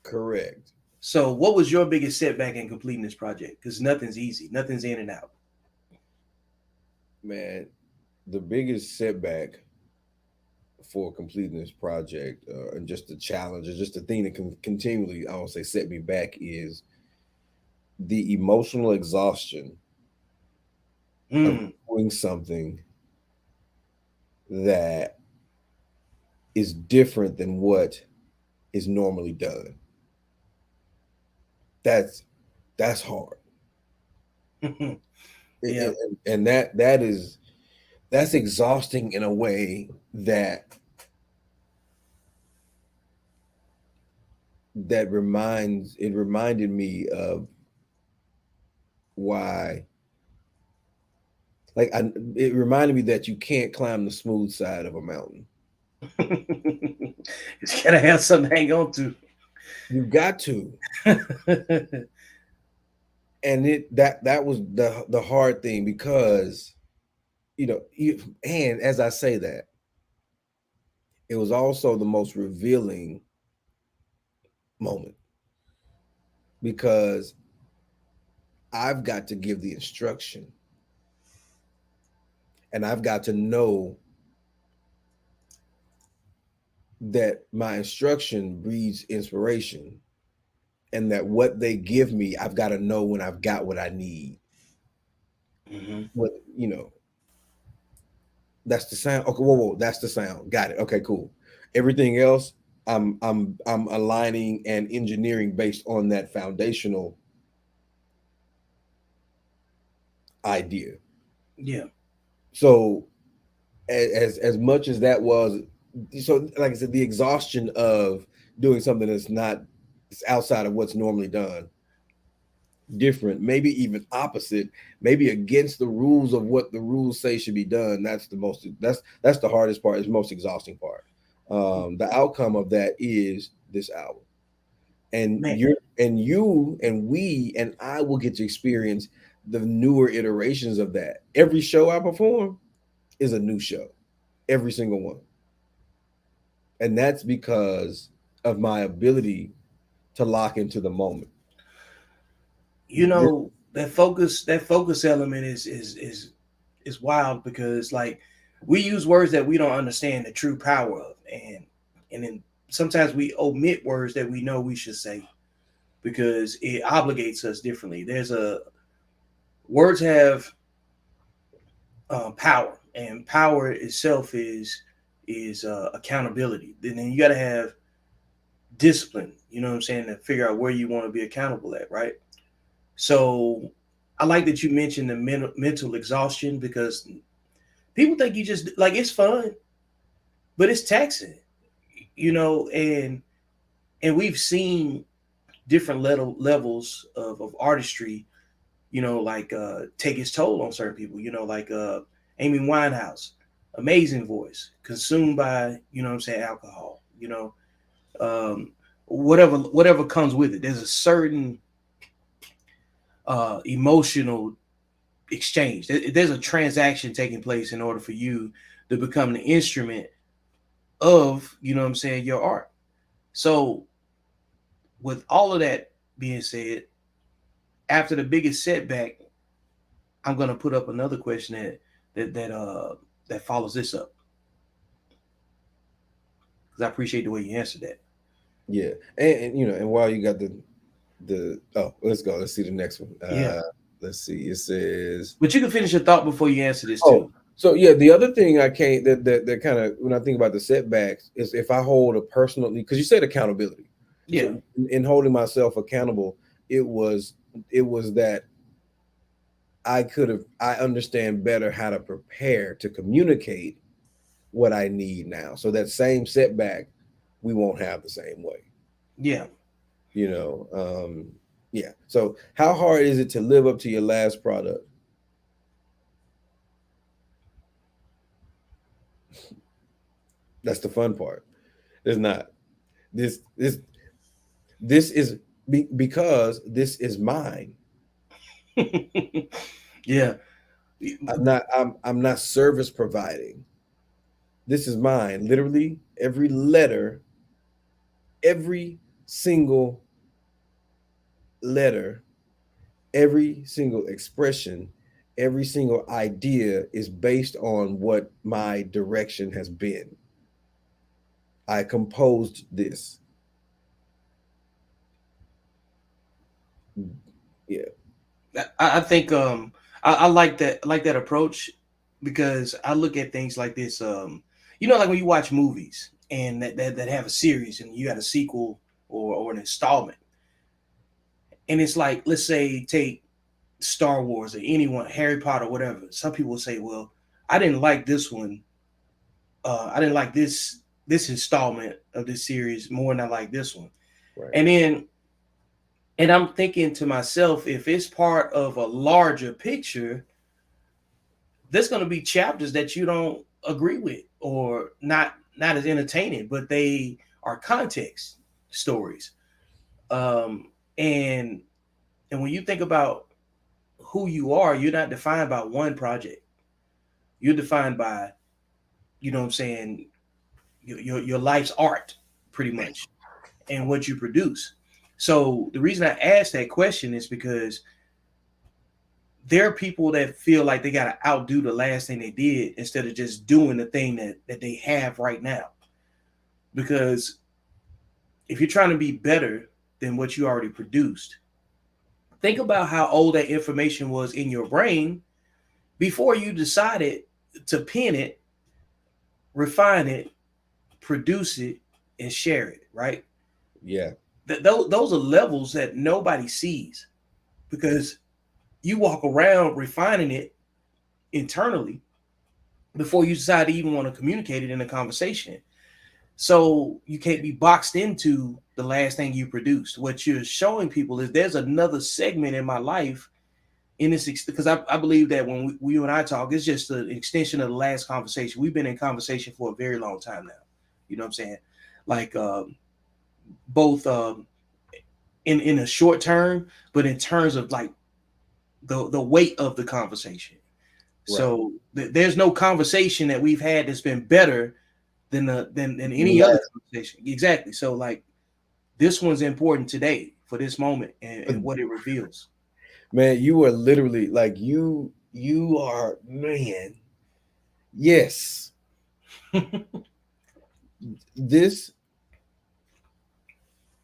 Correct. So, what was your biggest setback in completing this project? Because nothing's easy, nothing's in and out. Man, the biggest setback for completing this project, and just the challenge, or just the thing that can continually, I don't say set me back, is the emotional exhaustion of Mm. doing something that is different than what is normally done. That's that's hard. Yeah. And that's exhausting in a way that reminded me of why, like, it reminded me that you can't climb the smooth side of a mountain. It's gotta have something to hang on to. You got to. And that was the hard thing, because and as I say that, it was also the most revealing moment, because I've got to give the instruction, and I've got to know that my instruction breeds inspiration, and that what they give me, I've got to know when I've got what I need. Hmm. What that's the sound. Okay, whoa, that's the sound. Got it. Okay, cool. Everything else, I'm aligning and engineering based on that foundational idea. Yeah. So as much as that was, so like I said, the exhaustion of doing something that's not, it's outside of what's normally done, different, maybe even opposite, maybe against the rules of what the rules say should be done. That's the hardest part, is most exhausting part. The outcome of that is this album, and Man, you and we and I will get to experience the newer iterations of that. Every show I perform is a new show, every single one. And that's because of my ability to lock into the moment. you know, that focus element is wild, because like we use words that we don't understand the true power of, and then sometimes we omit words that we know we should say because it obligates us differently. There's a Words have power, and power itself is accountability. Then you got to have discipline. You know what I'm saying, to figure out where you want to be accountable at, right? So I like that you mentioned the mental exhaustion, because people think you just like it's fun, but it's taxing, and we've seen different levels of artistry, like take its toll on certain people, like Amy Winehouse, amazing voice, consumed by, what I'm saying, alcohol, um, whatever comes with it. There's a certain emotional exchange. There's a transaction taking place in order for you to become the instrument of, what I'm saying, your art. So with all of that being said, after the biggest setback, I'm gonna put up another question that follows this up, because I appreciate the way you answered that. Yeah, and while you got the oh, let's go. Let's see the next one. Yeah, Let's see. It says, but you can finish your thought before you answer this oh, too. so yeah, the other thing I can't, that kind of, when I think about the setbacks, is if I hold a personal, because you said accountability. Yeah, So in holding myself accountable, it was that I understand better how to prepare to communicate what I need now. So that same setback, we won't have the same way. yeah. You know, yeah. So how hard is it to live up to your last product? That's the fun part. It's not. This this this is because this is mine. Yeah. I'm not service providing. This is mine. Literally every letter, every single letter, every single expression, every single idea is based on what my direction has been. I composed this. Yeah. I think I like that, approach, because I look at things like this. Like when you watch movies and that have a series and you got a sequel or an installment, and it's like, let's say take Star Wars or anyone, Harry Potter, whatever. Some people will say, well, I didn't like this one. I didn't like this installment of this series more than I like this one. Right. And I'm thinking to myself, if it's part of a larger picture, there's going to be chapters that you don't agree with or not as entertaining, but they are context stories. And when you think about who you are, you're not defined by one project. You're defined by, what I'm saying, your life's art, pretty much, and what you produce. So the reason I asked that question is because there are people that feel like they got to outdo the last thing they did instead of just doing the thing that they have right now. Because if you're trying to be better than what you already produced, think about how old that information was in your brain before you decided to pen it, refine it, produce it, and share it, right? Yeah. Those are levels that nobody sees, because you walk around refining it internally before you decide to even want to communicate it in a conversation. So you can't be boxed into the last thing you produced. What you're showing people is there's another segment in my life in this, because I believe that when you and I talk, it's just an extension of the last conversation. We've been in conversation for a very long time now. You know what I'm saying? Like both in a short term, but in terms of like the weight of the conversation. Right. So there's no conversation that we've had that's been better than any other conversation. Exactly. So like this one's important today for this moment and what it reveals. Man, you are literally like you are, man. Yes. This,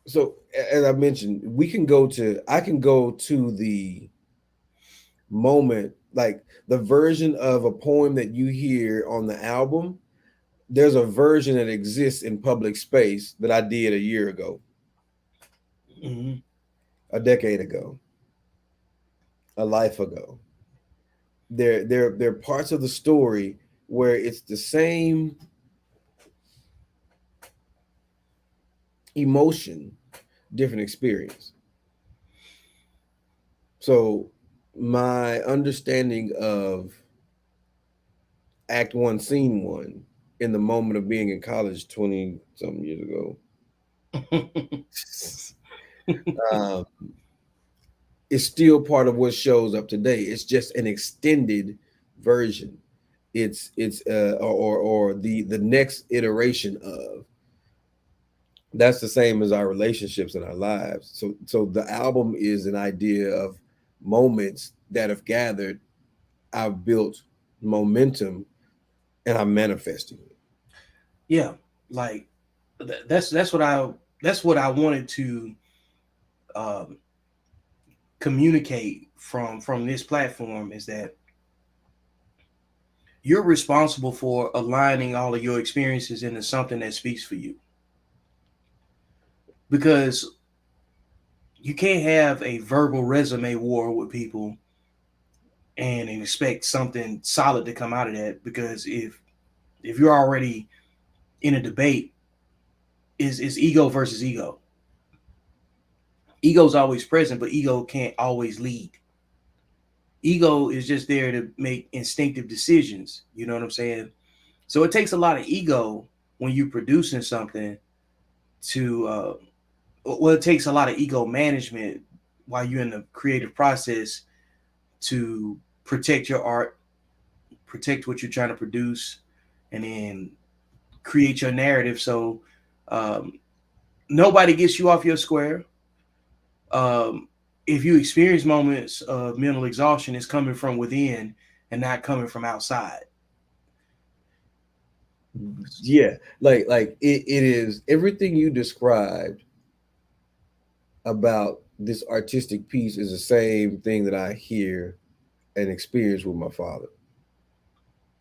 so as I mentioned, I can go to the moment, like the version of a poem that you hear on the album. There's a version that exists in public space that I did a year ago, Mm-hmm. a decade ago, a life ago. There are parts of the story where it's the same emotion, different experience. So my understanding of Act One, Scene One, in the moment of being in college 20 something years ago, um, is still part of what shows up today. It's just an extended version. Or the next iteration of. That's the same as our relationships and our lives. So the album is an idea of moments that have gathered. I've built momentum and I'm manifesting it. Yeah, like that's what I wanted to um, communicate from this platform, is that you're responsible for aligning all of your experiences into something that speaks for you, because you can't have a verbal resume war with people and expect something solid to come out of that, because if you're already in a debate, is ego versus ego. Ego's always present, but ego can't always lead. Ego is just there to make instinctive decisions. You know what I'm saying? So it takes a lot of ego when you're producing something to, it takes a lot of ego management while you're in the creative process to protect your art, protect what you're trying to produce, and then create your narrative. So um, nobody gets you off your square. Um, if you experience moments of mental exhaustion, it's coming from within and not coming from outside. Yeah, it is everything you described about this artistic piece is the same thing that I hear and experience with my father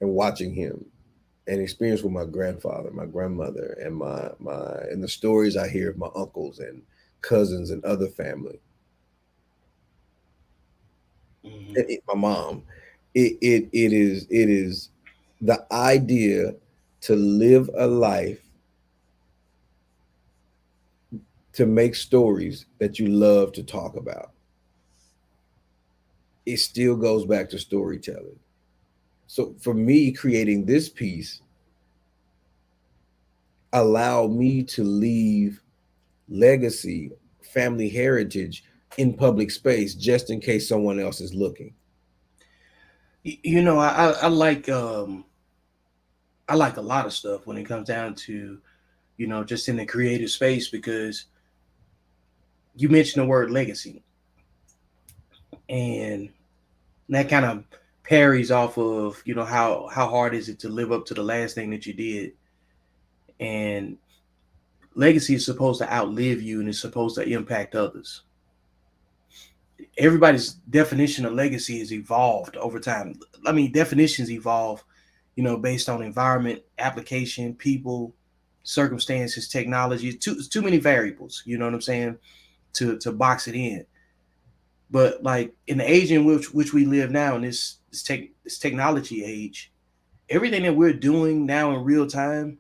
and watching him and experience with my grandfather, my grandmother, and my and the stories I hear of my uncles and cousins and other family. Mm-hmm. My mom. It is the idea to live a life to make stories that you love to talk about. It still goes back to storytelling. So for me, creating this piece allowed me to leave legacy, family heritage in public space just in case someone else is looking. You know, I like a lot of stuff when it comes down to, you know, just in the creative space, because you mentioned the word legacy, and that kind of parries off of, you know, how hard is it to live up to the last thing that you did. And legacy is supposed to outlive you and it's supposed to impact others. Everybody's definition of legacy is evolved over time. I mean, definitions evolve, you know, based on environment, application, people, circumstances, technology. It's too many variables, you know what I'm saying, to box it in. But like in the age in which we live now, in this technology age, everything that we're doing now in real time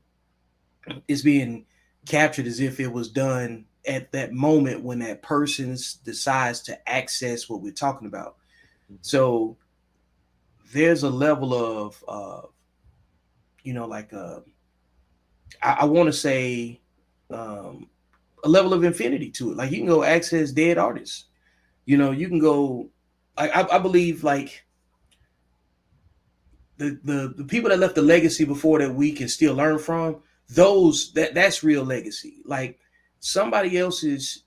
is being captured as if it was done at that moment when that person decides to access what we're talking about. So there's a level of you know, like I want to say um, a level of infinity to it. Like you can go access dead artists. You know, you can go. I believe like the people that left the legacy before that we can still learn from, those that's real legacy. Like somebody else's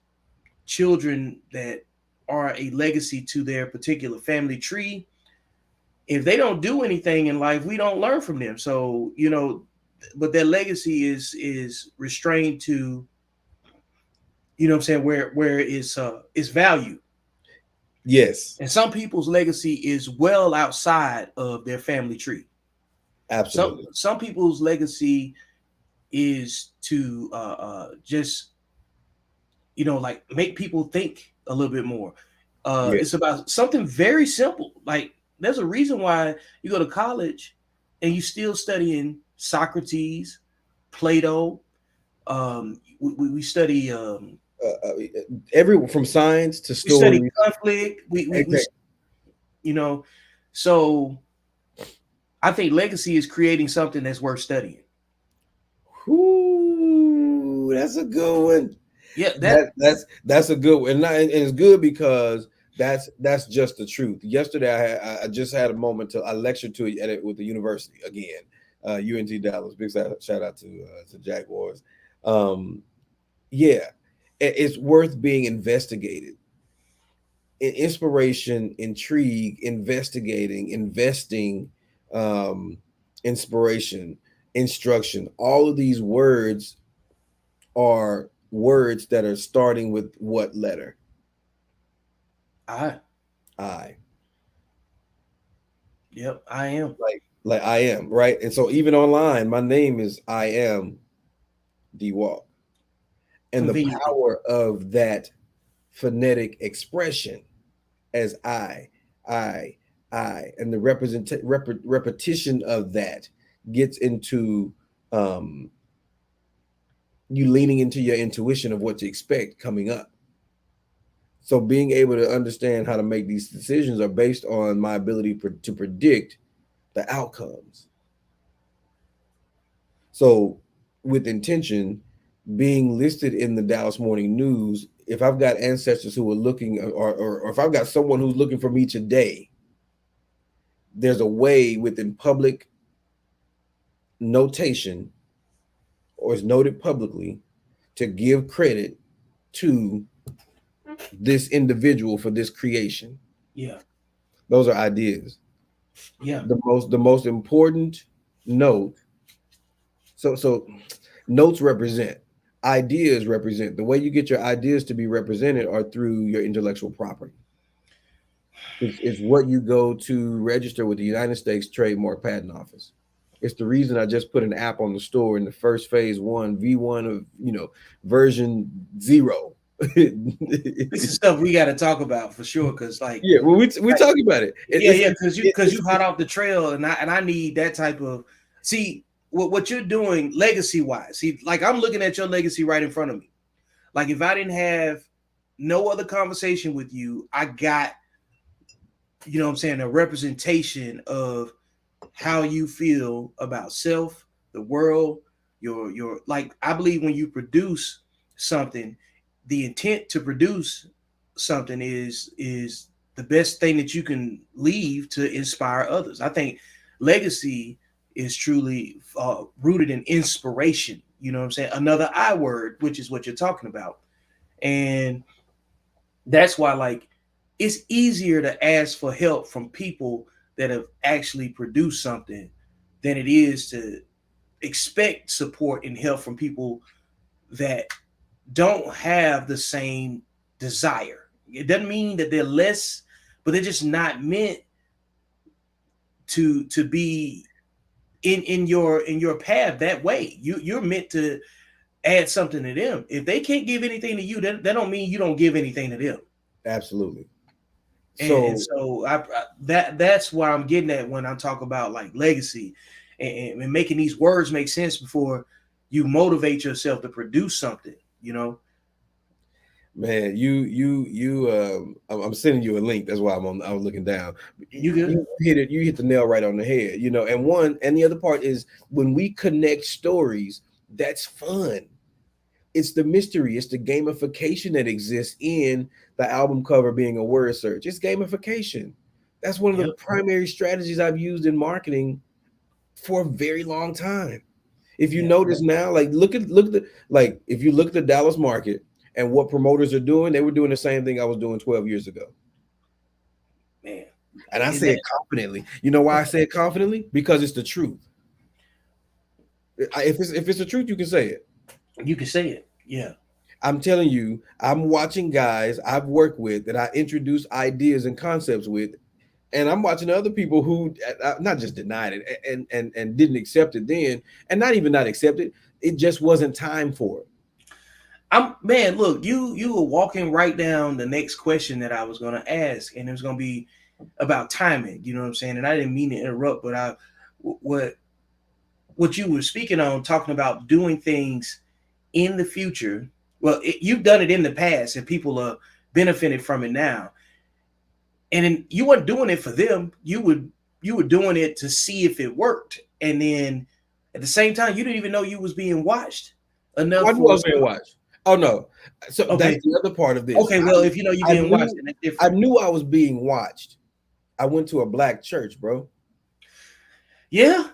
children that are a legacy to their particular family tree, if they don't do anything in life, we don't learn from them. So you know, but their legacy is restrained to, you know what I'm saying, where it's value. Yes, And some people's legacy is well outside of their family tree. absolutely. Some people's legacy is to just, you know, like make people think a little bit more. Yeah. It's about something very simple. Like there's a reason why you go to college and you still studying Socrates, Plato. We study Every from science to we study story. conflict. We Exactly. you know, so I think legacy is creating something that's worth studying. Ooh, that's a good one. Yeah, that That's a good one, and it's good because that's just the truth. Yesterday, I just had a moment to I lectured to it at it with the university again, UNT Dallas. Big shout out to Jaguars. Um, yeah, it's worth being investigated. Inspiration, intrigue, investigating, investing, um, inspiration, instruction. All of these words are words that are starting with what letter? I I. yep, I am Like I am, right? And so even online, my name is I am D Walk. And the conveniently. power of that phonetic expression as I, and the repetition of that gets into um, you leaning into your intuition of what to expect coming up. So being able to understand how to make these decisions are based on my ability to predict the outcomes. So with intention being listed in the Dallas Morning News, if I've got ancestors who are looking or if I've got someone who's looking for me today, there's a way within public notation, or is noted publicly, to give credit to this individual for this creation. Yeah. Those are ideas. Yeah. The most important note. So notes represent, ideas represent. The way you get your ideas to be represented are through your intellectual property. It's what you go to register with the United States Trademark Patent Office. It's the reason I just put an app on the store in the first phase one, V1 of, version zero. This is stuff we got to talk about for sure. Cause like, Yeah, well, we like, talking about it. yeah, yeah. Cause you hot off the trail, and I need that type of see what you're doing legacy wise. See, like I'm looking at your legacy right in front of me. Like if I didn't have no other conversation with you, I got, you know what I'm saying, a representation of how you feel about self, the world, your like I believe when you produce something, the intent to produce something is the best thing that you can leave to inspire others. I think legacy is truly rooted in inspiration. You know what I'm saying? Another I word, which is what you're talking about. And that's why like it's easier to ask for help from people that have actually produced something than it is to expect support and help from people that don't have the same desire. It doesn't mean that they're less, but they're just not meant to be in your path that way. You're meant to add something to them. If they can't give anything to you, that don't mean you don't give anything to them. Absolutely. And so that's why I'm getting at when I talk about like legacy and making these words make sense before you motivate yourself to produce something, you know. Man, I'm sending you a link. That's why I was looking down. You good? You hit the nail right on the head, and the other part is when we connect stories, that's fun. It's the mystery, it's the gamification that exists in the album cover being a word search. It's gamification. That's one of the primary strategies I've used in marketing for a very long time. If you notice now, like look at the like if you look at the Dallas market and what promoters are doing, they were doing the same thing I was doing 12 years ago. Man. And I say it confidently. You know why I say it confidently? Because it's the truth. If it's the truth, you can say it. You can say it. Yeah. I'm telling you, I'm watching guys I've worked with that I introduce ideas and concepts with, and I'm watching other people who not just denied it and didn't accept it then, and not even not accept it. It just wasn't time for it. Man, look, you were walking right down the next question that I was going to ask, and it was going to be about timing. You know what I'm saying? And I didn't mean to interrupt, but what you were speaking on, talking about doing things in the future. Well, you've done it in the past, and people are benefiting from it now. And then you weren't doing it for them. You were doing it to see if it worked, and then at the same time, you didn't even know you was being watched enough. I knew I was being watched. Oh no! So okay. That's the other part of this. Okay, well, if you know you're being watched, then that's different. I knew I was being watched. I went to a black church, bro. Yeah.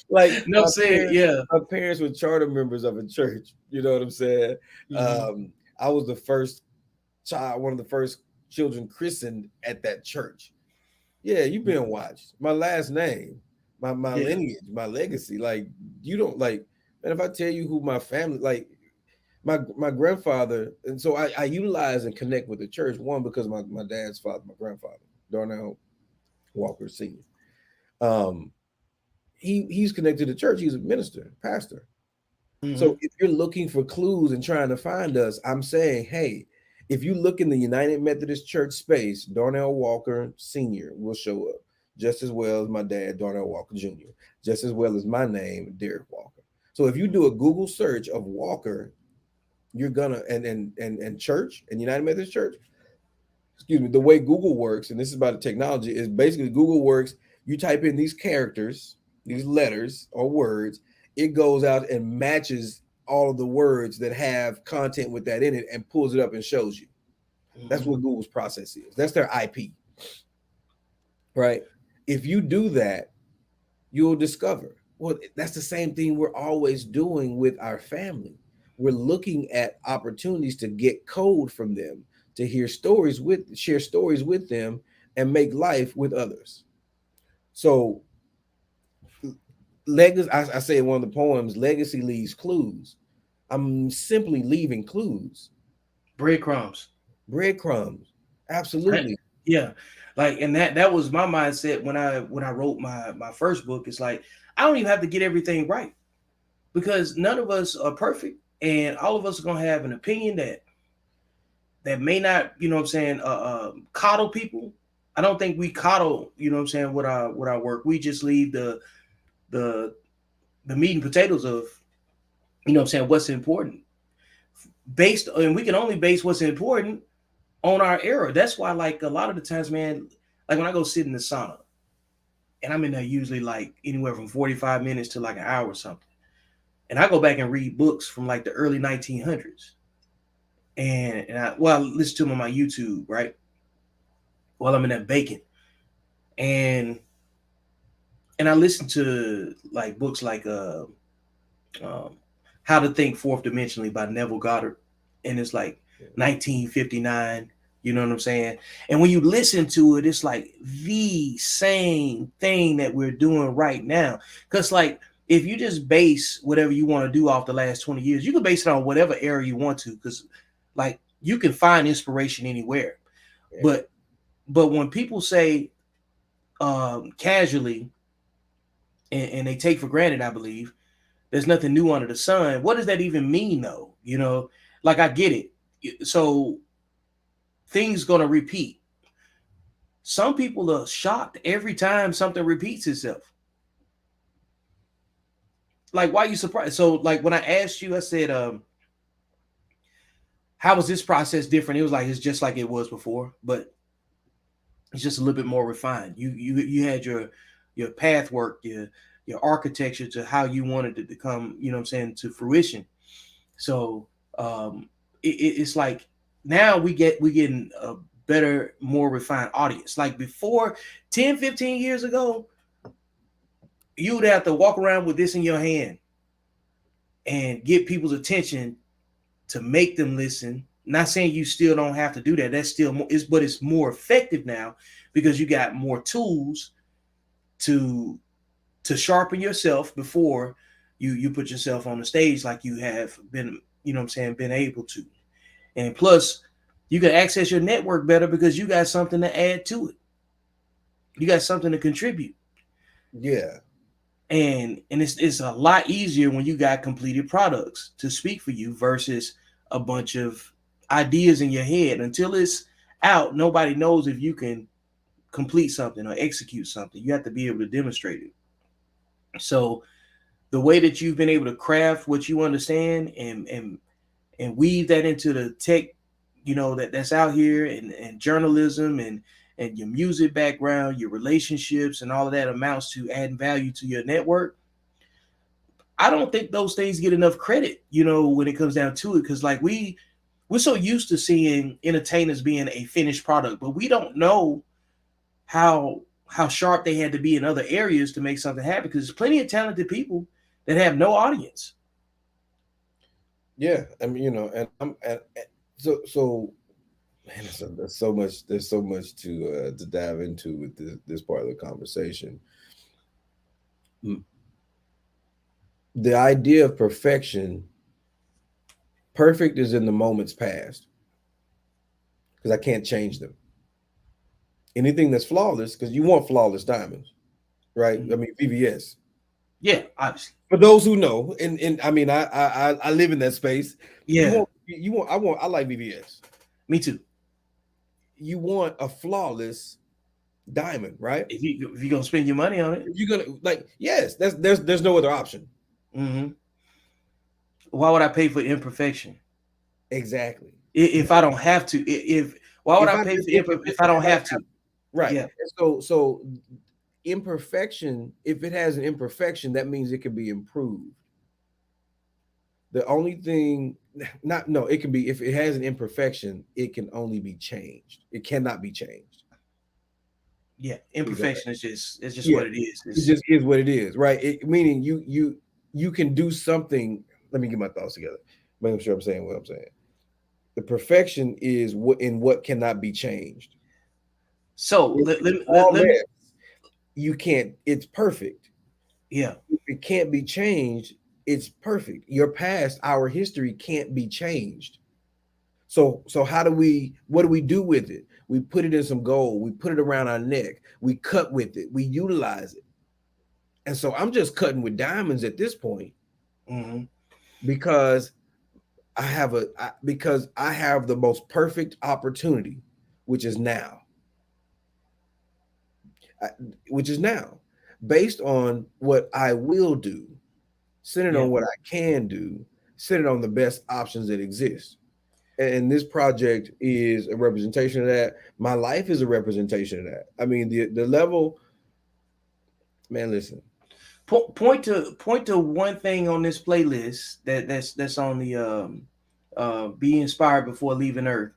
Like no saying, yeah. My parents were charter members of a church. You know what I'm saying? Mm-hmm. I was the first child, one of the first children christened at that church. Yeah, you've been watched. My last name, my lineage, my legacy. Like you don't like. And if I tell you who my family, like my grandfather, and so I utilize and connect with the church. One, because my dad's father, my grandfather, Darnell Walker Sr. He's connected to the church. He's a minister, pastor. Mm-hmm. So if you're looking for clues and trying to find us, I'm saying, hey, if you look in the United Methodist Church space, Darnell Walker Sr. will show up just as well as my dad, Darnell Walker Jr., just as well as my name, Derrick Walker. So if you do a Google search of Walker, you're gonna and church and United Methodist Church, excuse me, the way Google works, and this is about the technology, is basically Google works. You type in these characters, these letters or words, it goes out and matches all of the words that have content with that in it and pulls it up and shows you. That's what Google's process is. That's their IP. right? If you do that, you'll discover. Well, that's the same thing we're always doing with our family. We're looking at opportunities to get code from them, to share stories with them, and make life with others. So, legacy. I say in one of the poems, legacy leaves clues. I'm simply leaving clues, Breadcrumbs. breadcrumbs. Right? Absolutely. Yeah. Like, and that was my mindset when I wrote my first book. It's like I don't even have to get everything right because none of us are perfect, and all of us are gonna have an opinion that may not, what I'm saying, coddle people. I don't think we coddle, what I'm saying, with our work. We just leave the the meat and potatoes of, what I'm saying, what's important. Based and we can only base what's important on our era. That's why, like, a lot of the times, man, like when I go sit in the sauna, and I'm in there usually like anywhere from 45 minutes to like an hour or something. And I go back and read books from like the early 1900s. I listen to them on my YouTube, right? While I'm in that baking. And I listen to like books like um, How to Think Fourth Dimensionally by Neville Goddard. And it's like 1959. You know what I'm saying? And when you listen to it, it's like the same thing that we're doing right now. Because, like, if you just base whatever you want to do off the last 20 years, you can base it on whatever era you want to. Because, like, you can find inspiration anywhere. Yeah. But when people say casually, and they take for granted, I believe, there's nothing new under the sun. What does that even mean, though? Like, I get it. So things gonna repeat. Some people are shocked every time something repeats itself. Like, why are you surprised? So, like, when I asked you, I said, "How was this process different?" It was like it's just like it was before, but it's just a little bit more refined. You had your path work, your architecture to how you wanted it to come. You know what I'm saying, to fruition. So it's like now we getting a better, more refined audience. Like before, 10, 15 years ago, you would have to walk around with this in your hand and get people's attention to make them listen. Not saying you still don't have to do that. That's still more, but it's more effective now because you got more tools to sharpen yourself before you put yourself on the stage like you have been, what I'm saying, been able to. And plus, you can access your network better because you got something to add to it. You got something to contribute. Yeah. And it's a lot easier when you got completed products to speak for you versus a bunch of ideas in your head. Until it's out, nobody knows if you can complete something or execute something. You have to be able to demonstrate it. So the way that you've been able to craft what you understand and weave that into the tech, that's out here, and journalism and your music background, your relationships, and all of that amounts to adding value to your network. I don't think those things get enough credit, when it comes down to it, because like we're so used to seeing entertainers being a finished product, but we don't know how sharp they had to be in other areas to make something happen. Because there's plenty of talented people that have no audience. Yeah. I mean, and so man, there's so much to dive into with this part of the conversation. The idea of perfection, perfect is in the moments past because I can't change them. Anything that's flawless, because you want flawless diamonds, right? I Mhm. mean VVS. Yeah, obviously. For those who know, and I mean I live in that space. Yeah, I like VVS. me too. You want a flawless diamond, right? If you're gonna spend your money on it, You're gonna like yes, there's no other option. hmm why would I pay for imperfection Exactly. if I don't have to? If Why would If I I pay if, for if, if I don't if I have to? right. Yeah, So imperfection, if it has an imperfection, that means it can be improved. The only thing, not no, it can be if it has an imperfection, it can only be changed. It cannot be changed. Yeah, imperfection is just Yeah, what it is. it just is what it is, right? Meaning you can do something. Let me get my thoughts together. Make sure I'm saying what I'm saying. The perfection is what cannot be changed. So If let, it's let, let, let me, flawless, you can't. It's perfect. yeah. If it can't be changed, it's perfect. Your past, our history can't be changed. So how do we? What do we do with it? We put it in some gold. We put it around our neck. We cut with it. We utilize it. And so I'm just cutting with diamonds at this point Hmm. because because I have the most perfect opportunity, which is now, I- which is now, based on what I will do, centered Yeah. on what I can do, centered on the best options that exist. And this project is a representation of that. My life is a representation of that. I mean, the level, man. Listen, Point to one thing on this playlist that's on the be inspired before leaving Earth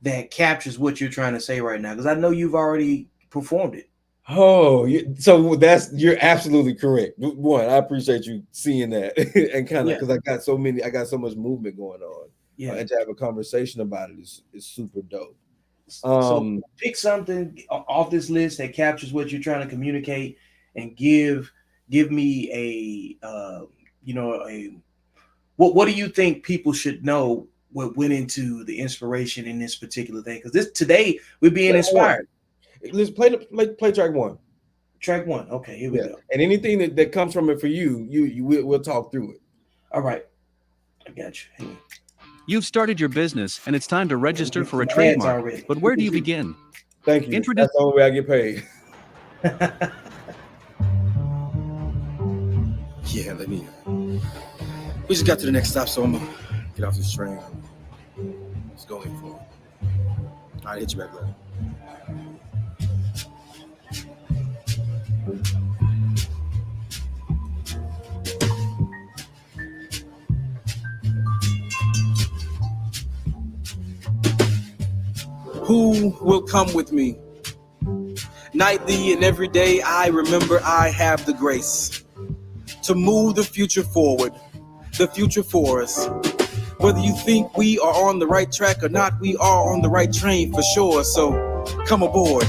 that captures what you're trying to say right now, because I know you've already performed it. oh, so you're absolutely correct. One, I appreciate you seeing that and kind of Yeah. because I got so much movement going on, Yeah. and to have a conversation about it is super dope. So Um, pick something off this list that captures what you're trying to communicate, and give me a a what do you think people should know what went into the inspiration in this particular thing? Because this today we're being play one. inspired. Let's play track one. Track one. Okay, here we Yeah, go. and anything that comes from it for you we'll talk through it. All right, I got you. Hang on. You've started your business and it's time to I'm register getting for a some ads trademark. already. But where do you begin? Thank you. Introduce That's the only way I get paid. Yeah, let me. We just got to the next stop, so I'm gonna get off this train. Let's go in for it. All right, hit you back later. Who will come with me? Nightly and every day, I remember I have the grace to move the future forward, the future for us. Whether you think we are on the right track or not, we are on the right train for sure. So come aboard.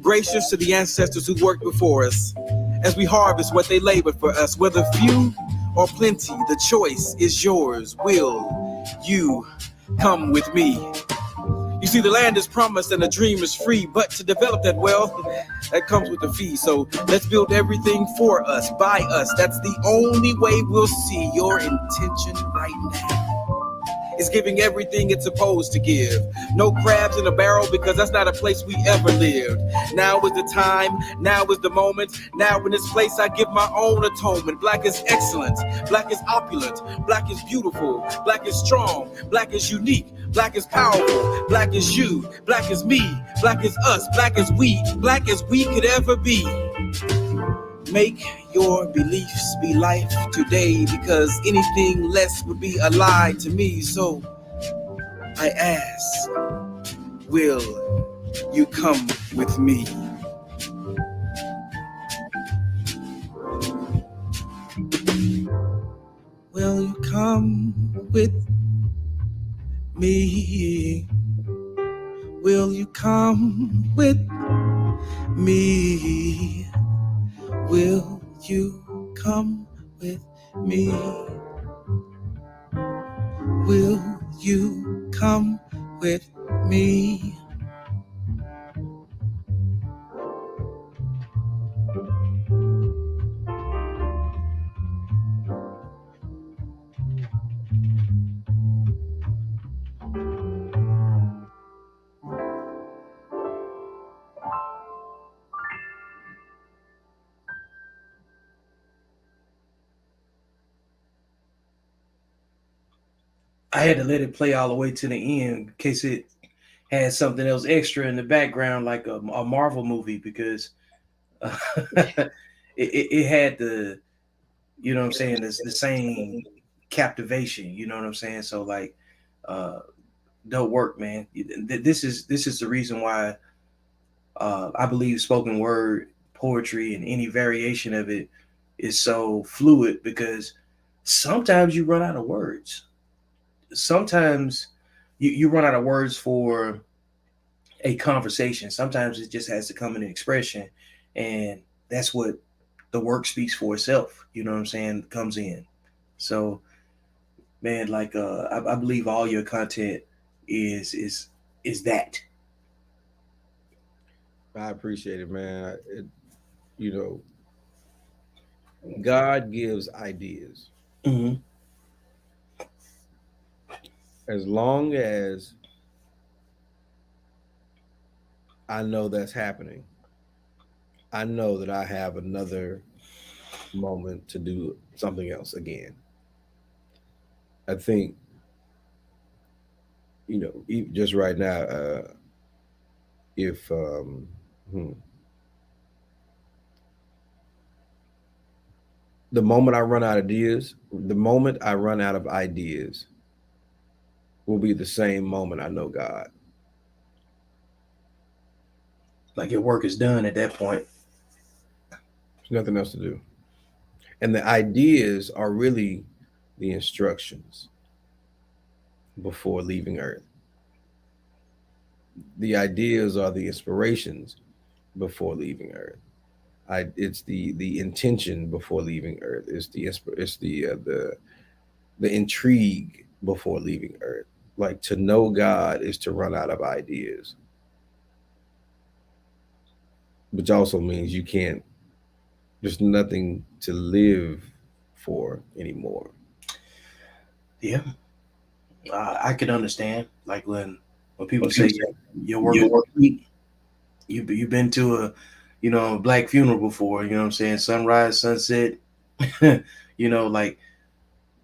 Gracious to the ancestors who worked before us, as we harvest what they labored for us. Whether few or plenty, the choice is yours. Will you come with me? You see, the land is promised and the dream is free, but to develop that wealth, that comes with a fee. So let's build everything for us, by us. That's the only way we'll see. Your intention right now is giving everything it's supposed to give. No crabs in a barrel, because that's not a place we ever lived. Now is the time, now is the moment. Now in this place I give my own atonement. Black is excellence, black is opulent, black is beautiful, black is strong, black is unique, black is powerful, black is you, black is me, black is us, black as we could ever be. Make your beliefs be life today, because anything less would be a lie to me. So I ask, will you come with me? Will you come with me? Will you come with me? Will you come with me? Will you come with me? I had to let it play all the way to the end in case it had something else extra in the background, like a Marvel movie, because uh, it had the, you know what I'm saying, the same captivation. You know what I'm saying? So like, uh, dope work, man. This is the reason why I believe spoken word poetry and any variation of it is so fluid because sometimes you run out of words. Sometimes you run out of words for a conversation. Sometimes it just has to come in an expression, and that's what the work speaks for itself. You know what I'm saying? Comes in. So, man, like I believe all your content is is is that. I appreciate it, man. You know, God gives ideas. Mm-hmm. As long as I know that's happening, I know that I have another moment to do something else again. I think, just right now, if hmm, the moment I run out of ideas will be the same moment I know God. Like your work is done at that point. There's nothing else to do. And the ideas are really the instructions before leaving Earth. The ideas are the inspirations before leaving Earth. It's the intention before leaving Earth. It's the intrigue before leaving Earth. Like to know God is to run out of ideas, which also means you can't. There's nothing to live for anymore. Yeah, I can understand. Like when people When say people say your work your is work, complete, you've been to a black funeral before. You know what I'm saying? Sunrise, sunset. Like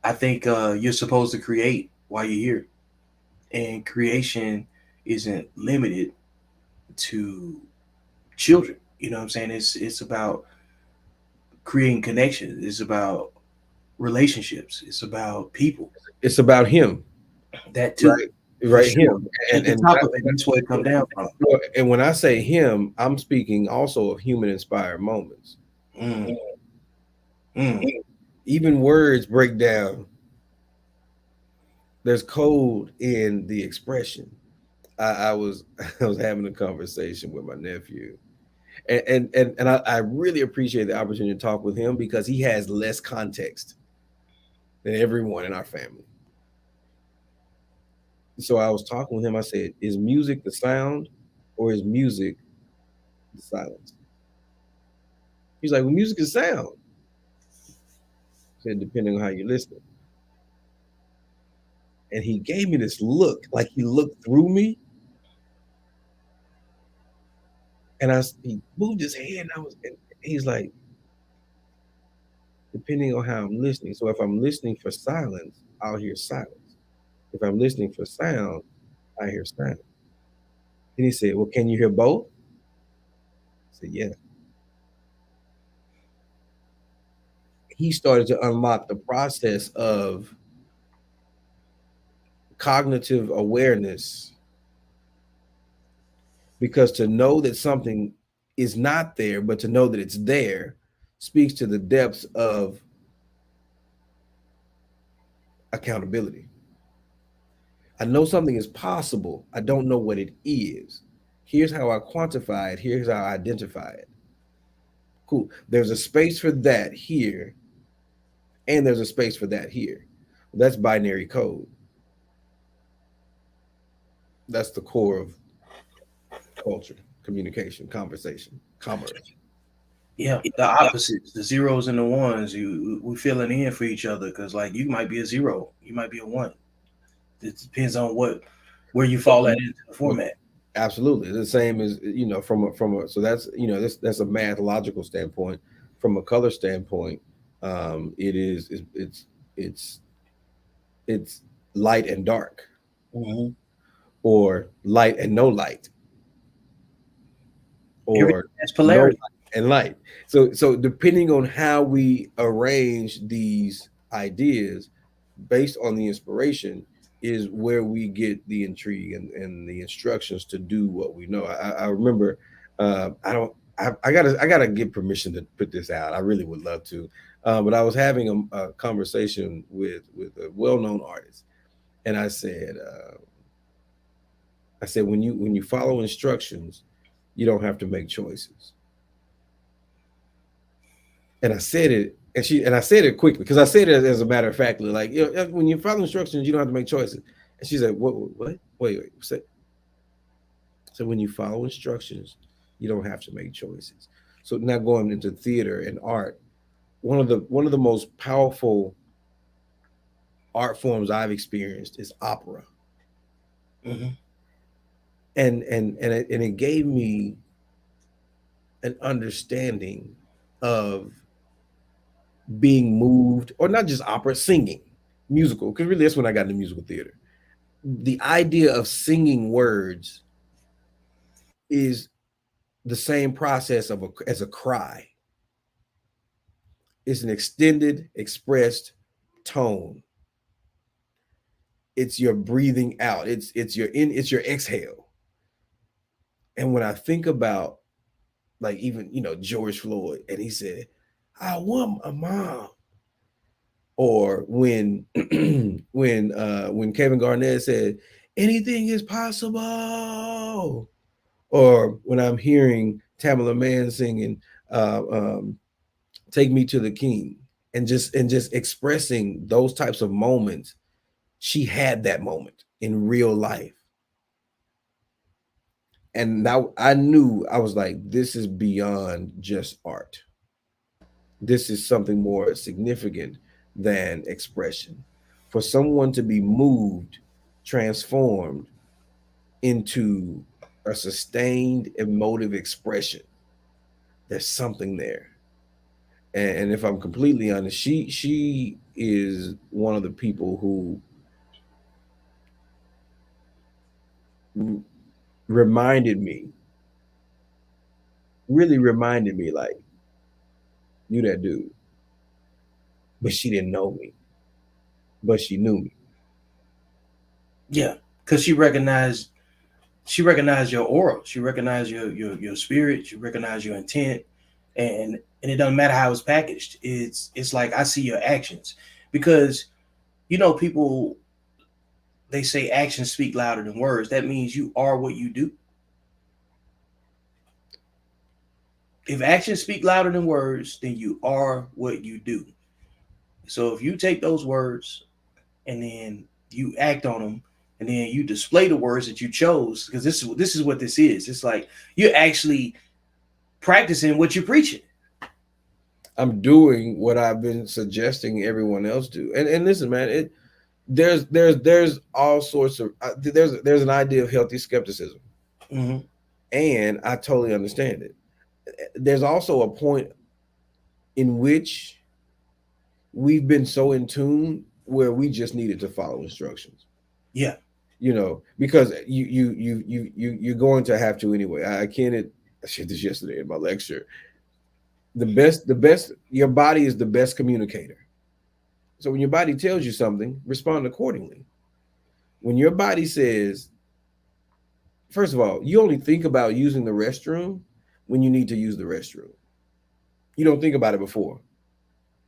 I think you're supposed to create while you're here, and creation isn't limited to children. You know what I'm saying? It's about creating connections. It's about relationships. It's about people. it's about Him, That too, right? for Right, sure. Him, At the top of it, that's where it come down from. and when I say Him, I'm speaking also of human inspired moments. Mm, mm. Even words break down. There's code in the expression. I was I was having a conversation with my nephew, and I really appreciate the opportunity to talk with him because he has less context than everyone in our family. So I was talking with him. I said, "Is music the sound, or is music the silence?" He's like, "Well, music is sound." I said, "Depending on how you're listening." And he gave me this look, like he looked through me, and he moved his head, and he's like, "Depending on how I'm listening. So if I'm listening for silence, I'll hear silence. If I'm listening for sound, I hear sound." And he said, "Well, can you hear both?" I said, "Yeah." He started to unlock the process of cognitive awareness, because to know that something is not there, but to know that it's there, speaks to the depths of accountability. I know something is possible. I don't know what it is. Here's how I quantify it. Here's how I identify it. Cool. There's a space for that here, and there's a space for that here. That's binary code. That's the core of culture, communication, conversation, commerce. Yeah, the opposites, the zeros and the ones. We filling in for each other because like you might be a zero, you might be a one. It depends on where you fall at into the Well, format. absolutely, the same as from a so that's that's a mathological standpoint. From a color standpoint, it is it's it's light and dark, Mm-hmm. or light and no light, Everything or has no polarity. light and light. So depending on how we arrange these ideas based on the inspiration is where we get the intrigue and the instructions to do what we know. I remember I don't. I gotta get permission to put this out. I really would love to, but I was having a conversation with a well-known artist, and I said when you follow instructions, you don't have to make choices. And I said it, and I said it quickly because I said it as a matter of fact, like when you follow instructions, you don't have to make choices. And she's like, what? What? Wait. So when you follow instructions, you don't have to make choices. So now going into theater and art, one of the most powerful art forms I've experienced is opera, Mm-hmm. and it gave me an understanding of being moved, or not just opera, singing, musical, because really that's when I got into musical theater. The idea of singing words is the same process as a cry. It's an extended, expressed tone. It's your breathing out. It's your exhale. And when I think about, like, even George Floyd, and he said, "I want a mom," or when when Kevin Garnett said, "Anything is possible," or when I'm hearing Tamala Mann singing, uh, um, "Take Me to the King," and just expressing those types of moments. She had that moment in real life, and now I knew, I was like, this is beyond just art. This is something more significant than expression. For someone to be moved, transformed into a sustained emotive expression, there's something there. And if I'm completely honest, she is one of the people who reminded me, really reminded me, like, you that dude. But she didn't know me, but she knew me. Yeah, because she recognized your aura. She recognized your spirit. She recognized your intent, and it doesn't matter how it's packaged. It's like I see your actions, because people, they say actions speak louder than words. That means you are what you do. If actions speak louder than words, then you are what you do. So if you take those words and then you act on them, and then you display the words that you chose, because this is what this is. It's like you're actually practicing what you're preaching. I'm doing what I've been suggesting everyone else do. And listen, man, there's all sorts of there's an idea of healthy skepticism, Mm-hmm. and I totally understand it. There's also a point in which we've been so in tune where we just needed to follow instructions. Yeah. Because you're going to have to anyway. I shared this yesterday in my lecture. The best your body is the best communicator. So when your body tells you something, respond accordingly. When your body says, first of all, you only think about using the restroom when you need to use the restroom. You don't think about it before,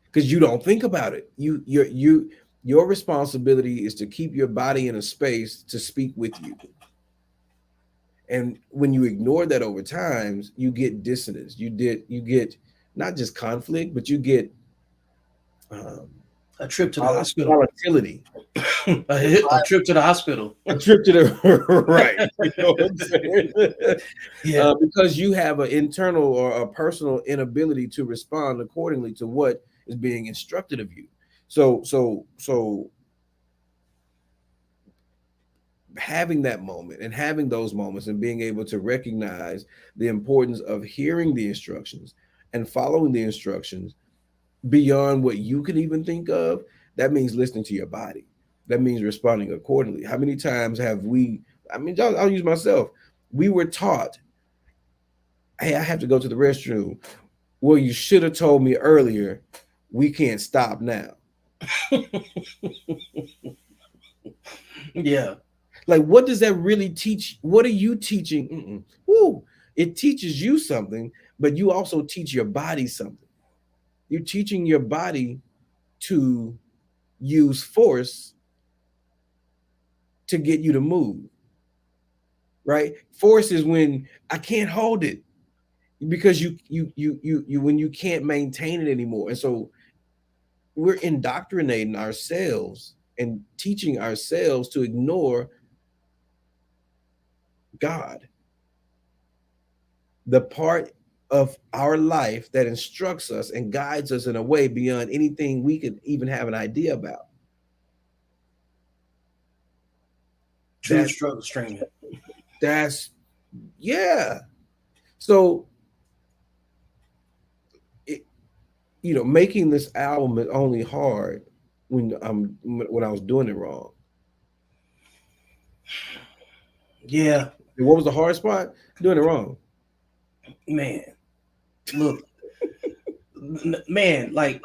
because you don't think about it. Your responsibility is to keep your body in a space to speak with you. And when you ignore that over times, you get dissonance. You get not just conflict, but you get um, A trip to the hospital. volatility. A trip to the hospital. A trip to the right. You know what I'm saying? Yeah. Because you have an internal or a personal inability to respond accordingly to what is being instructed of you. So having that moment and having those moments and being able to recognize the importance of hearing the instructions and following the instructions beyond what you can even think of, that means listening to your body. That means responding accordingly. How many times have we, I mean, I'll use myself. We were taught, hey, I have to go to the restroom. Well, you should have told me earlier, we can't stop now. Yeah. Like, what does that really teach? What are you teaching? Woo. It teaches you something, but you also teach your body something. You're teaching your body to use force to get you to move, right? Force is when I can't hold it because you when you can't maintain it anymore. And so we're indoctrinating ourselves and teaching ourselves to ignore God, the part of our life that instructs us and guides us in a way beyond anything we could even have an idea about. True struggle streaming. That's yeah. So making this album is only hard when I was doing it wrong. Yeah. What was the hard spot? Doing it wrong. Man, look, man, like,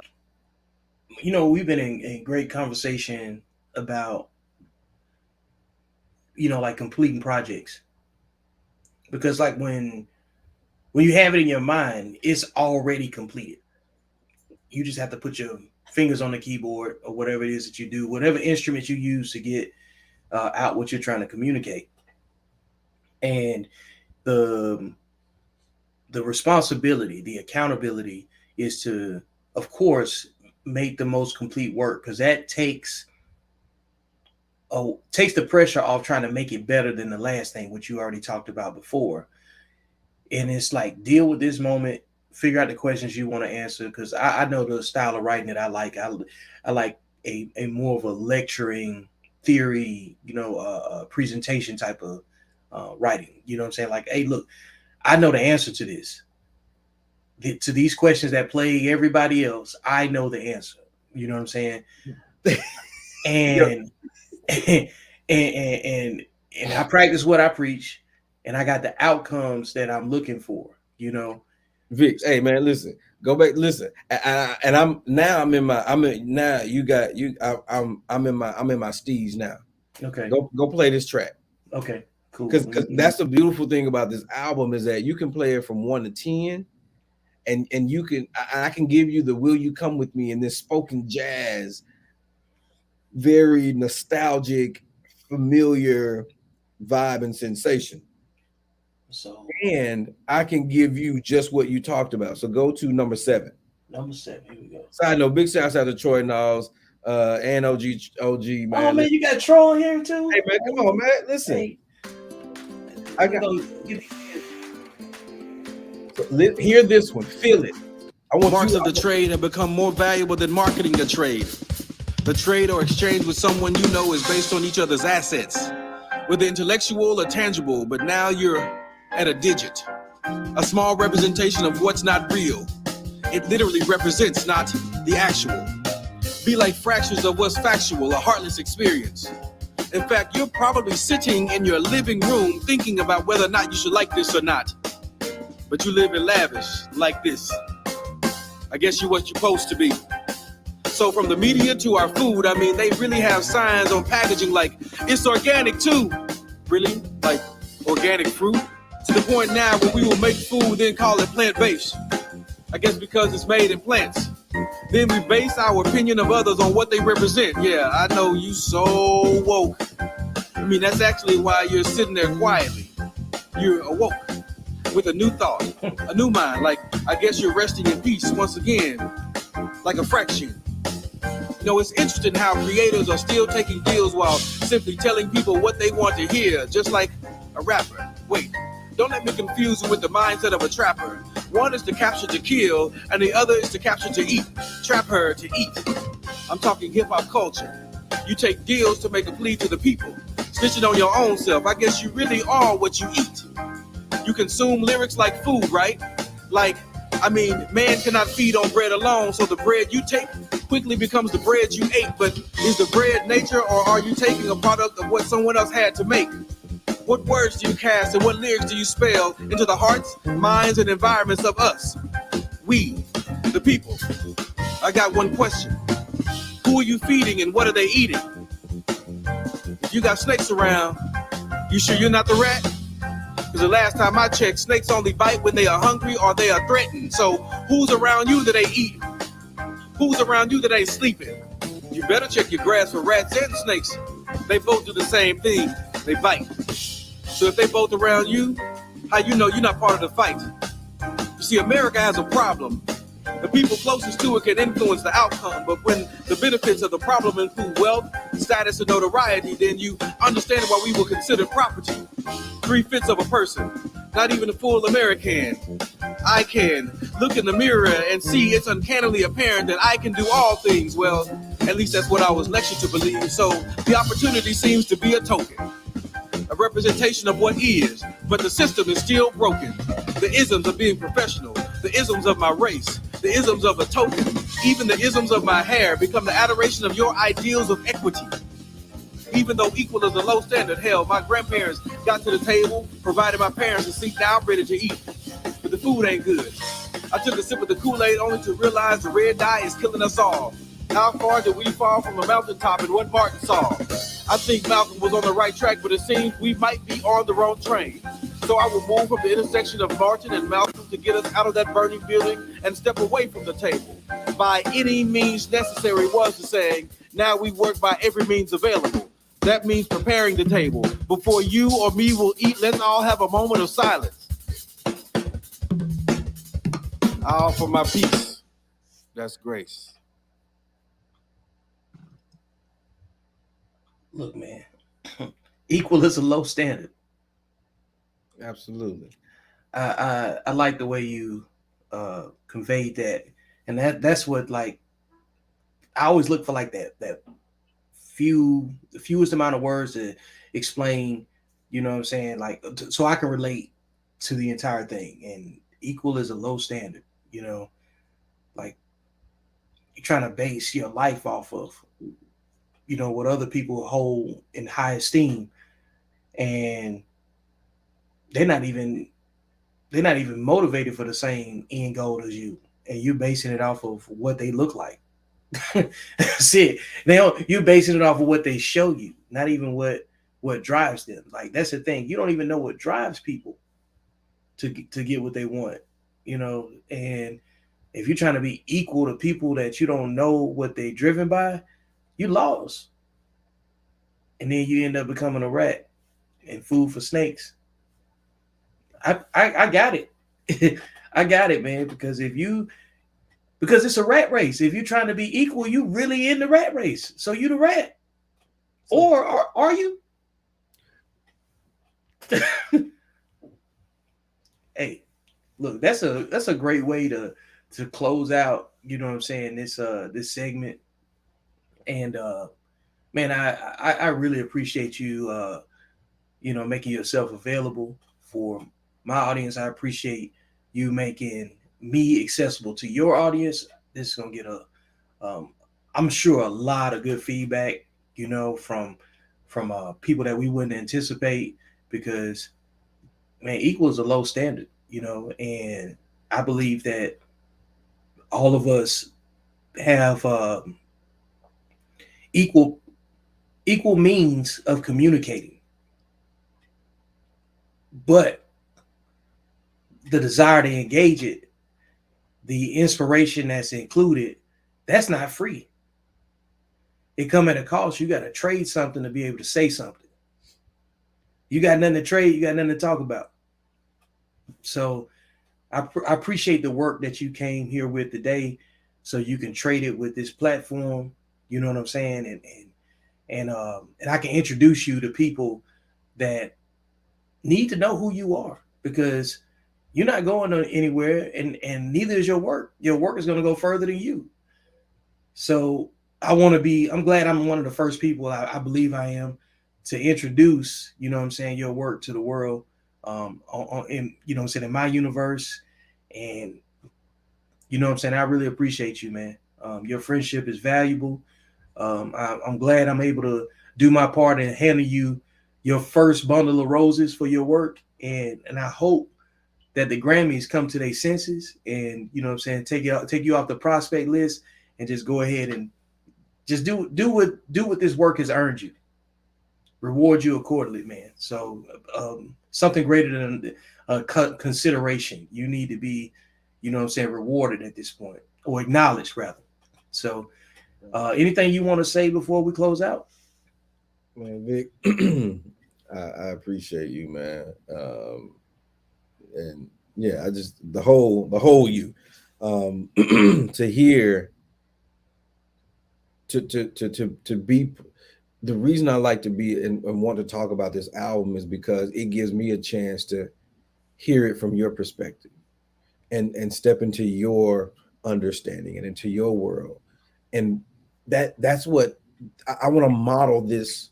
we've been in great conversation about, like completing projects, because like when you have it in your mind, it's already completed. You just have to put your fingers on the keyboard or whatever it is that you do, whatever instrument you use to get out what you're trying to communicate. And the responsibility, the accountability is to, of course, make the most complete work, because that takes the pressure off trying to make it better than the last thing, which you already talked about before. And it's like, deal with this moment, figure out the questions you want to answer, because I know the style of writing that I like. I like a more of a lecturing theory, presentation type of writing. You know what I'm saying? Like, hey, look, I know the answer to this. To these questions that plague everybody else, I know the answer. You know what I'm saying? And and I practice what I preach, and I got the outcomes that I'm looking for. Vic, hey man, listen, go back, listen. And I'm in my steez now. Okay. Go play this track. Okay. Cool. Because that's the beautiful thing about this album, is that you can play it from 1 to 10, and I can give you the "Will You Come With Me" in this spoken jazz, very nostalgic, familiar vibe and sensation. So, and I can give you just what you talked about. So go to number 7. Number 7. Here we go. Side note, big shouts out to Troy Knowles, and OG man. Oh man, you got Troll here too. Hey man, come on man, listen. Hey. I got hear this one, feel it. Marks of the trade have become more valuable than marketing the trade. The trade or exchange with someone you know is based on each other's assets, whether intellectual or tangible, but now you're at a digit, a small representation of what's not real. It literally represents not the actual. Be like fractions of what's factual, a heartless experience. In fact, you're probably sitting in your living room thinking about whether or not you should like this or not. But you live in lavish like this. I guess you're what you're supposed to be. So from the media to our food, I mean, they really have signs on packaging like, it's organic too. Really? Like organic fruit? To the point now where we will make food, then call it plant-based. I guess because it's made in plants. Then we base our opinion of others on what they represent. Yeah, I know you so woke. I mean, that's actually why you're sitting there quietly. You're awoke with a new thought, a new mind. Like, I guess you're resting in peace once again, like a fraction. It's interesting how creators are still taking deals while simply telling people what they want to hear, just like a rapper. Wait, don't let me confuse you with the mindset of a trapper. One is to capture to kill, and the other is to capture to eat. Trap her to eat. I'm talking hip-hop culture. You take deals to make a plea to the people. Snitching on your own self. I guess you really are what you eat. You consume lyrics like food, right? Like, I mean, man cannot feed on bread alone, so the bread you take quickly becomes the bread you ate. But is the bread nature, or are you taking a product of what someone else had to make? What words do you cast and what lyrics do you spell into the hearts, minds, and environments of us? We, the people. I got one question. Who are you feeding and what are they eating? If you got snakes around, you sure you're not the rat? Because the last time I checked, snakes only bite when they are hungry or they are threatened. So who's around you that ain't eating? Who's around you that ain't sleeping? You better check your grass for rats and snakes. They both do the same thing. They bite. So if they both around you, how you know you're not part of the fight? You see, America has a problem. The people closest to it can influence the outcome, but when the benefits of the problem include wealth, status, and notoriety, then you understand why we will consider property 3/5 of a person, not even a full American. I can look in the mirror and see it's uncannily apparent that I can do all things. Well, at least that's what I was lectured to believe. So the opportunity seems to be a token, a representation of what is, but the system is still broken. The isms of being professional, the isms of my race, the isms of a token, even the isms of my hair become the adoration of your ideals of equity. Even though equal is a low standard, hell, my grandparents got to the table, provided my parents a seat, now I'm ready to eat. But the food ain't good. I took a sip of the Kool-Aid only to realize the red dye is killing us all. How far did we fall from a mountaintop and what Martin saw? I think Malcolm was on the right track, but it seems we might be on the wrong train. So I will move from the intersection of Martin and Malcolm to get us out of that burning building and step away from the table. By any means necessary was the saying. Now we work by every means available. That means preparing the table. Before you or me will eat, let's all have a moment of silence. I offer my peace. That's grace. Look, man, equal is a low standard. Absolutely. I like the way you conveyed that, and that's what, like, I always look for, like, that the fewest amount of words to explain, you know what I'm saying, like, so I can relate to the entire thing. And equal is a low standard, you know, like, you're trying to base your life off of, you know, what other people hold in high esteem, and they're not even motivated for the same end goal as you, and you're basing it off of what they look like. That's it. You're basing it off of what they show you, not even what drives them. Like, that's the thing. You don't even know what drives people to get what they want, you know. And if you're trying to be equal to people that you don't know what they're driven by, you lost. And then you end up becoming a rat and food for snakes. I got it. I got it, man. Because it's a rat race. If you're trying to be equal, you really in the rat race. So you the rat. Or are you? Hey, look, that's a great way to close out, you know what I'm saying, this segment. And man, I really appreciate you you know, making yourself available for my audience. I appreciate you making me accessible to your audience. This is gonna get I'm sure a lot of good feedback, you know, from people that we wouldn't anticipate, because, man, equal is a low standard, you know. And I believe that all of us have equal means of communicating, but the desire to engage it, the inspiration that's included, that's not free. It come at a cost. You got to trade something to be able to say something. You got nothing to trade, you got nothing to talk about. So I appreciate the work that you came here with today, so you can trade it with this platform. You know what I'm saying? And I can introduce you to people that need to know who you are, because you're not going anywhere, and neither is your work. Your work is going to go further than you. So I'm glad I'm one of the first people, I believe I am, to introduce, you know what I'm saying, your work to the world, in, you know what I'm saying, in my universe. And, you know what I'm saying, I really appreciate you, man. Your friendship is valuable. I'm glad I'm able to do my part in handing you your first bundle of roses for your work. And I hope that the Grammys come to their senses and, you know what I'm saying, take you off the prospect list and just go ahead and just do what this work has earned you. reward you accordingly, man. So something greater than consideration. You need to be, you know what I'm saying, rewarded at this point, or acknowledged rather. So anything you want to say before we close out? Man, Vic, I appreciate you, man. And yeah, I just the whole you. To hear to be the reason I like to be and want to talk about this album is because it gives me a chance to hear it from your perspective and step into your understanding and into your world. And that's what I want to model, this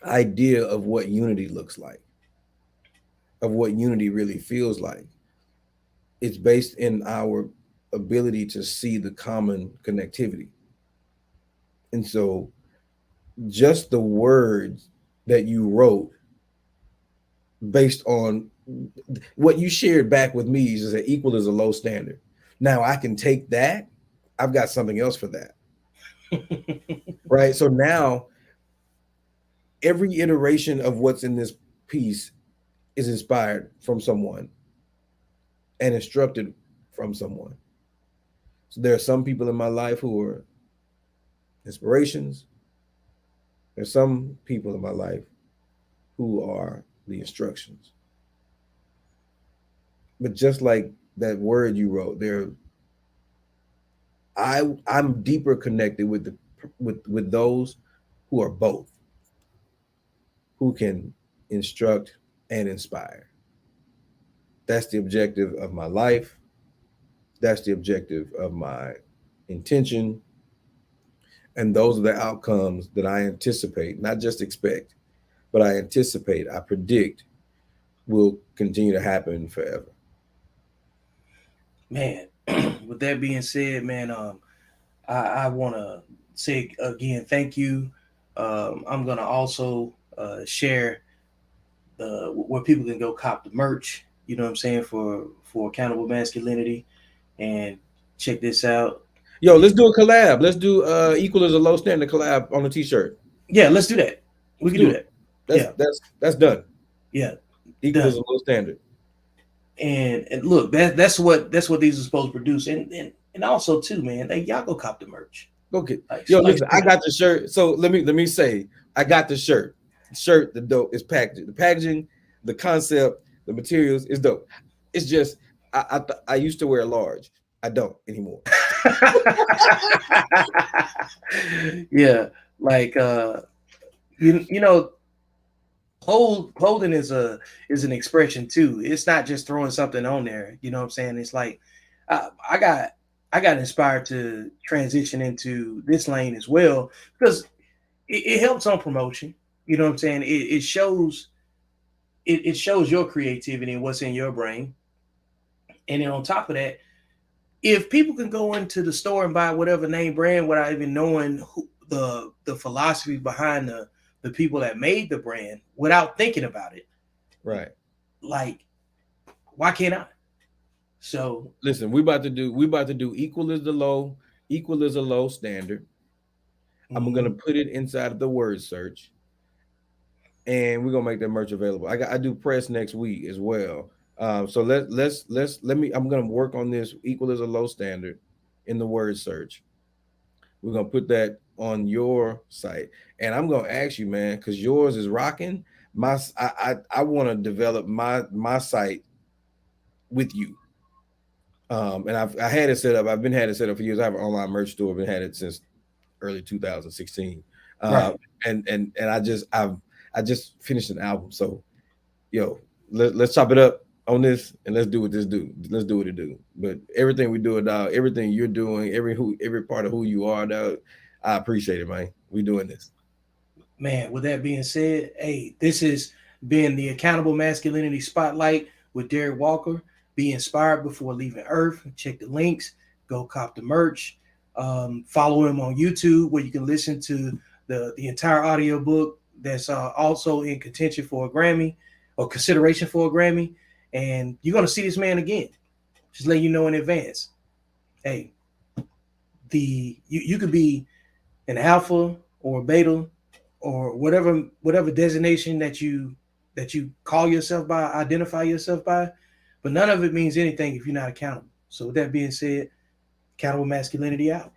idea of what unity looks like, of what unity really feels like. It's based in our ability to see the common connectivity. And so just the words that you wrote based on what you shared back with me is that equal is a low standard. Now I can take that. I've got something else for that. Right. So now every iteration of what's in this piece is inspired from someone and instructed from someone. So there are some people in my life who are inspirations. There's some people in my life who are the instructions. But just like that word you wrote, I'm deeper connected with with those who are both, who can instruct and inspire. That's the objective of my life. That's the objective of my intention. And those are the outcomes that I anticipate, not just expect, but I anticipate, I predict will continue to happen forever. Man, with that being said, man, I want to say again, thank you. I'm gonna also share the where people can go cop the merch. You know what I'm saying, for accountable masculinity, and check this out. Yo, let's do a collab. Let's do equal as a low standard collab on a t-shirt. Yeah, let's do that. We Let's can do do it. that. That's Yeah, that's done. yeah, Equal done. as a low standard. And look, that's what these are supposed to produce, and also too, man. Hey, y'all go cop the merch. Okay. Like, Yo, like listen, I got the shirt. So let me say, I got the shirt. The shirt, the dope is packaging. The packaging, the concept, the materials is dope. It's just I used to wear a large. I don't anymore. yeah, like you know, clothing is an expression too. It's not just throwing something on there. You know what I'm saying? It's like I got inspired to transition into this lane as well because it helps on promotion. You know what I'm saying? It shows it shows your creativity and what's in your brain. And then on top of that, if people can go into the store and buy whatever name brand without even knowing the philosophy behind the people that made the brand without thinking about it, Right. like, why can't I? So Listen, we about to do equal as a low standard. I'm gonna put it inside of the word search, and we're gonna make that merch available. I do press next week as well. So let me. I'm gonna work on this equal as a low standard in the word search. We're gonna put that on your site, and I'm gonna ask you, man, because yours is rocking. I want to develop my site with you. And I had it set up. I've been had it set up for years. I have an online merch store. I've been had it since early 2016. right, And I just finished an album. So yo, let's chop it up on this and let's do what this do. Let's do what it do. But everything we do, dog, everything you're doing, every part of who you are, dog, I appreciate it, man. We doing this. man. With that being said, hey, this has been the Accountable Masculinity Spotlight with Derrick Walker. Be inspired before leaving Earth. Check the links. Go cop the merch. Follow him on YouTube where you can listen to the entire audiobook that's also in contention for a Grammy or consideration for a Grammy. And you're going to see this man again. Just letting you know in advance. Hey, you could be an alpha or a beta or whatever designation that you call yourself by, identify yourself by, but none of it means anything if you're not accountable. So with that being said, accountable masculinity out.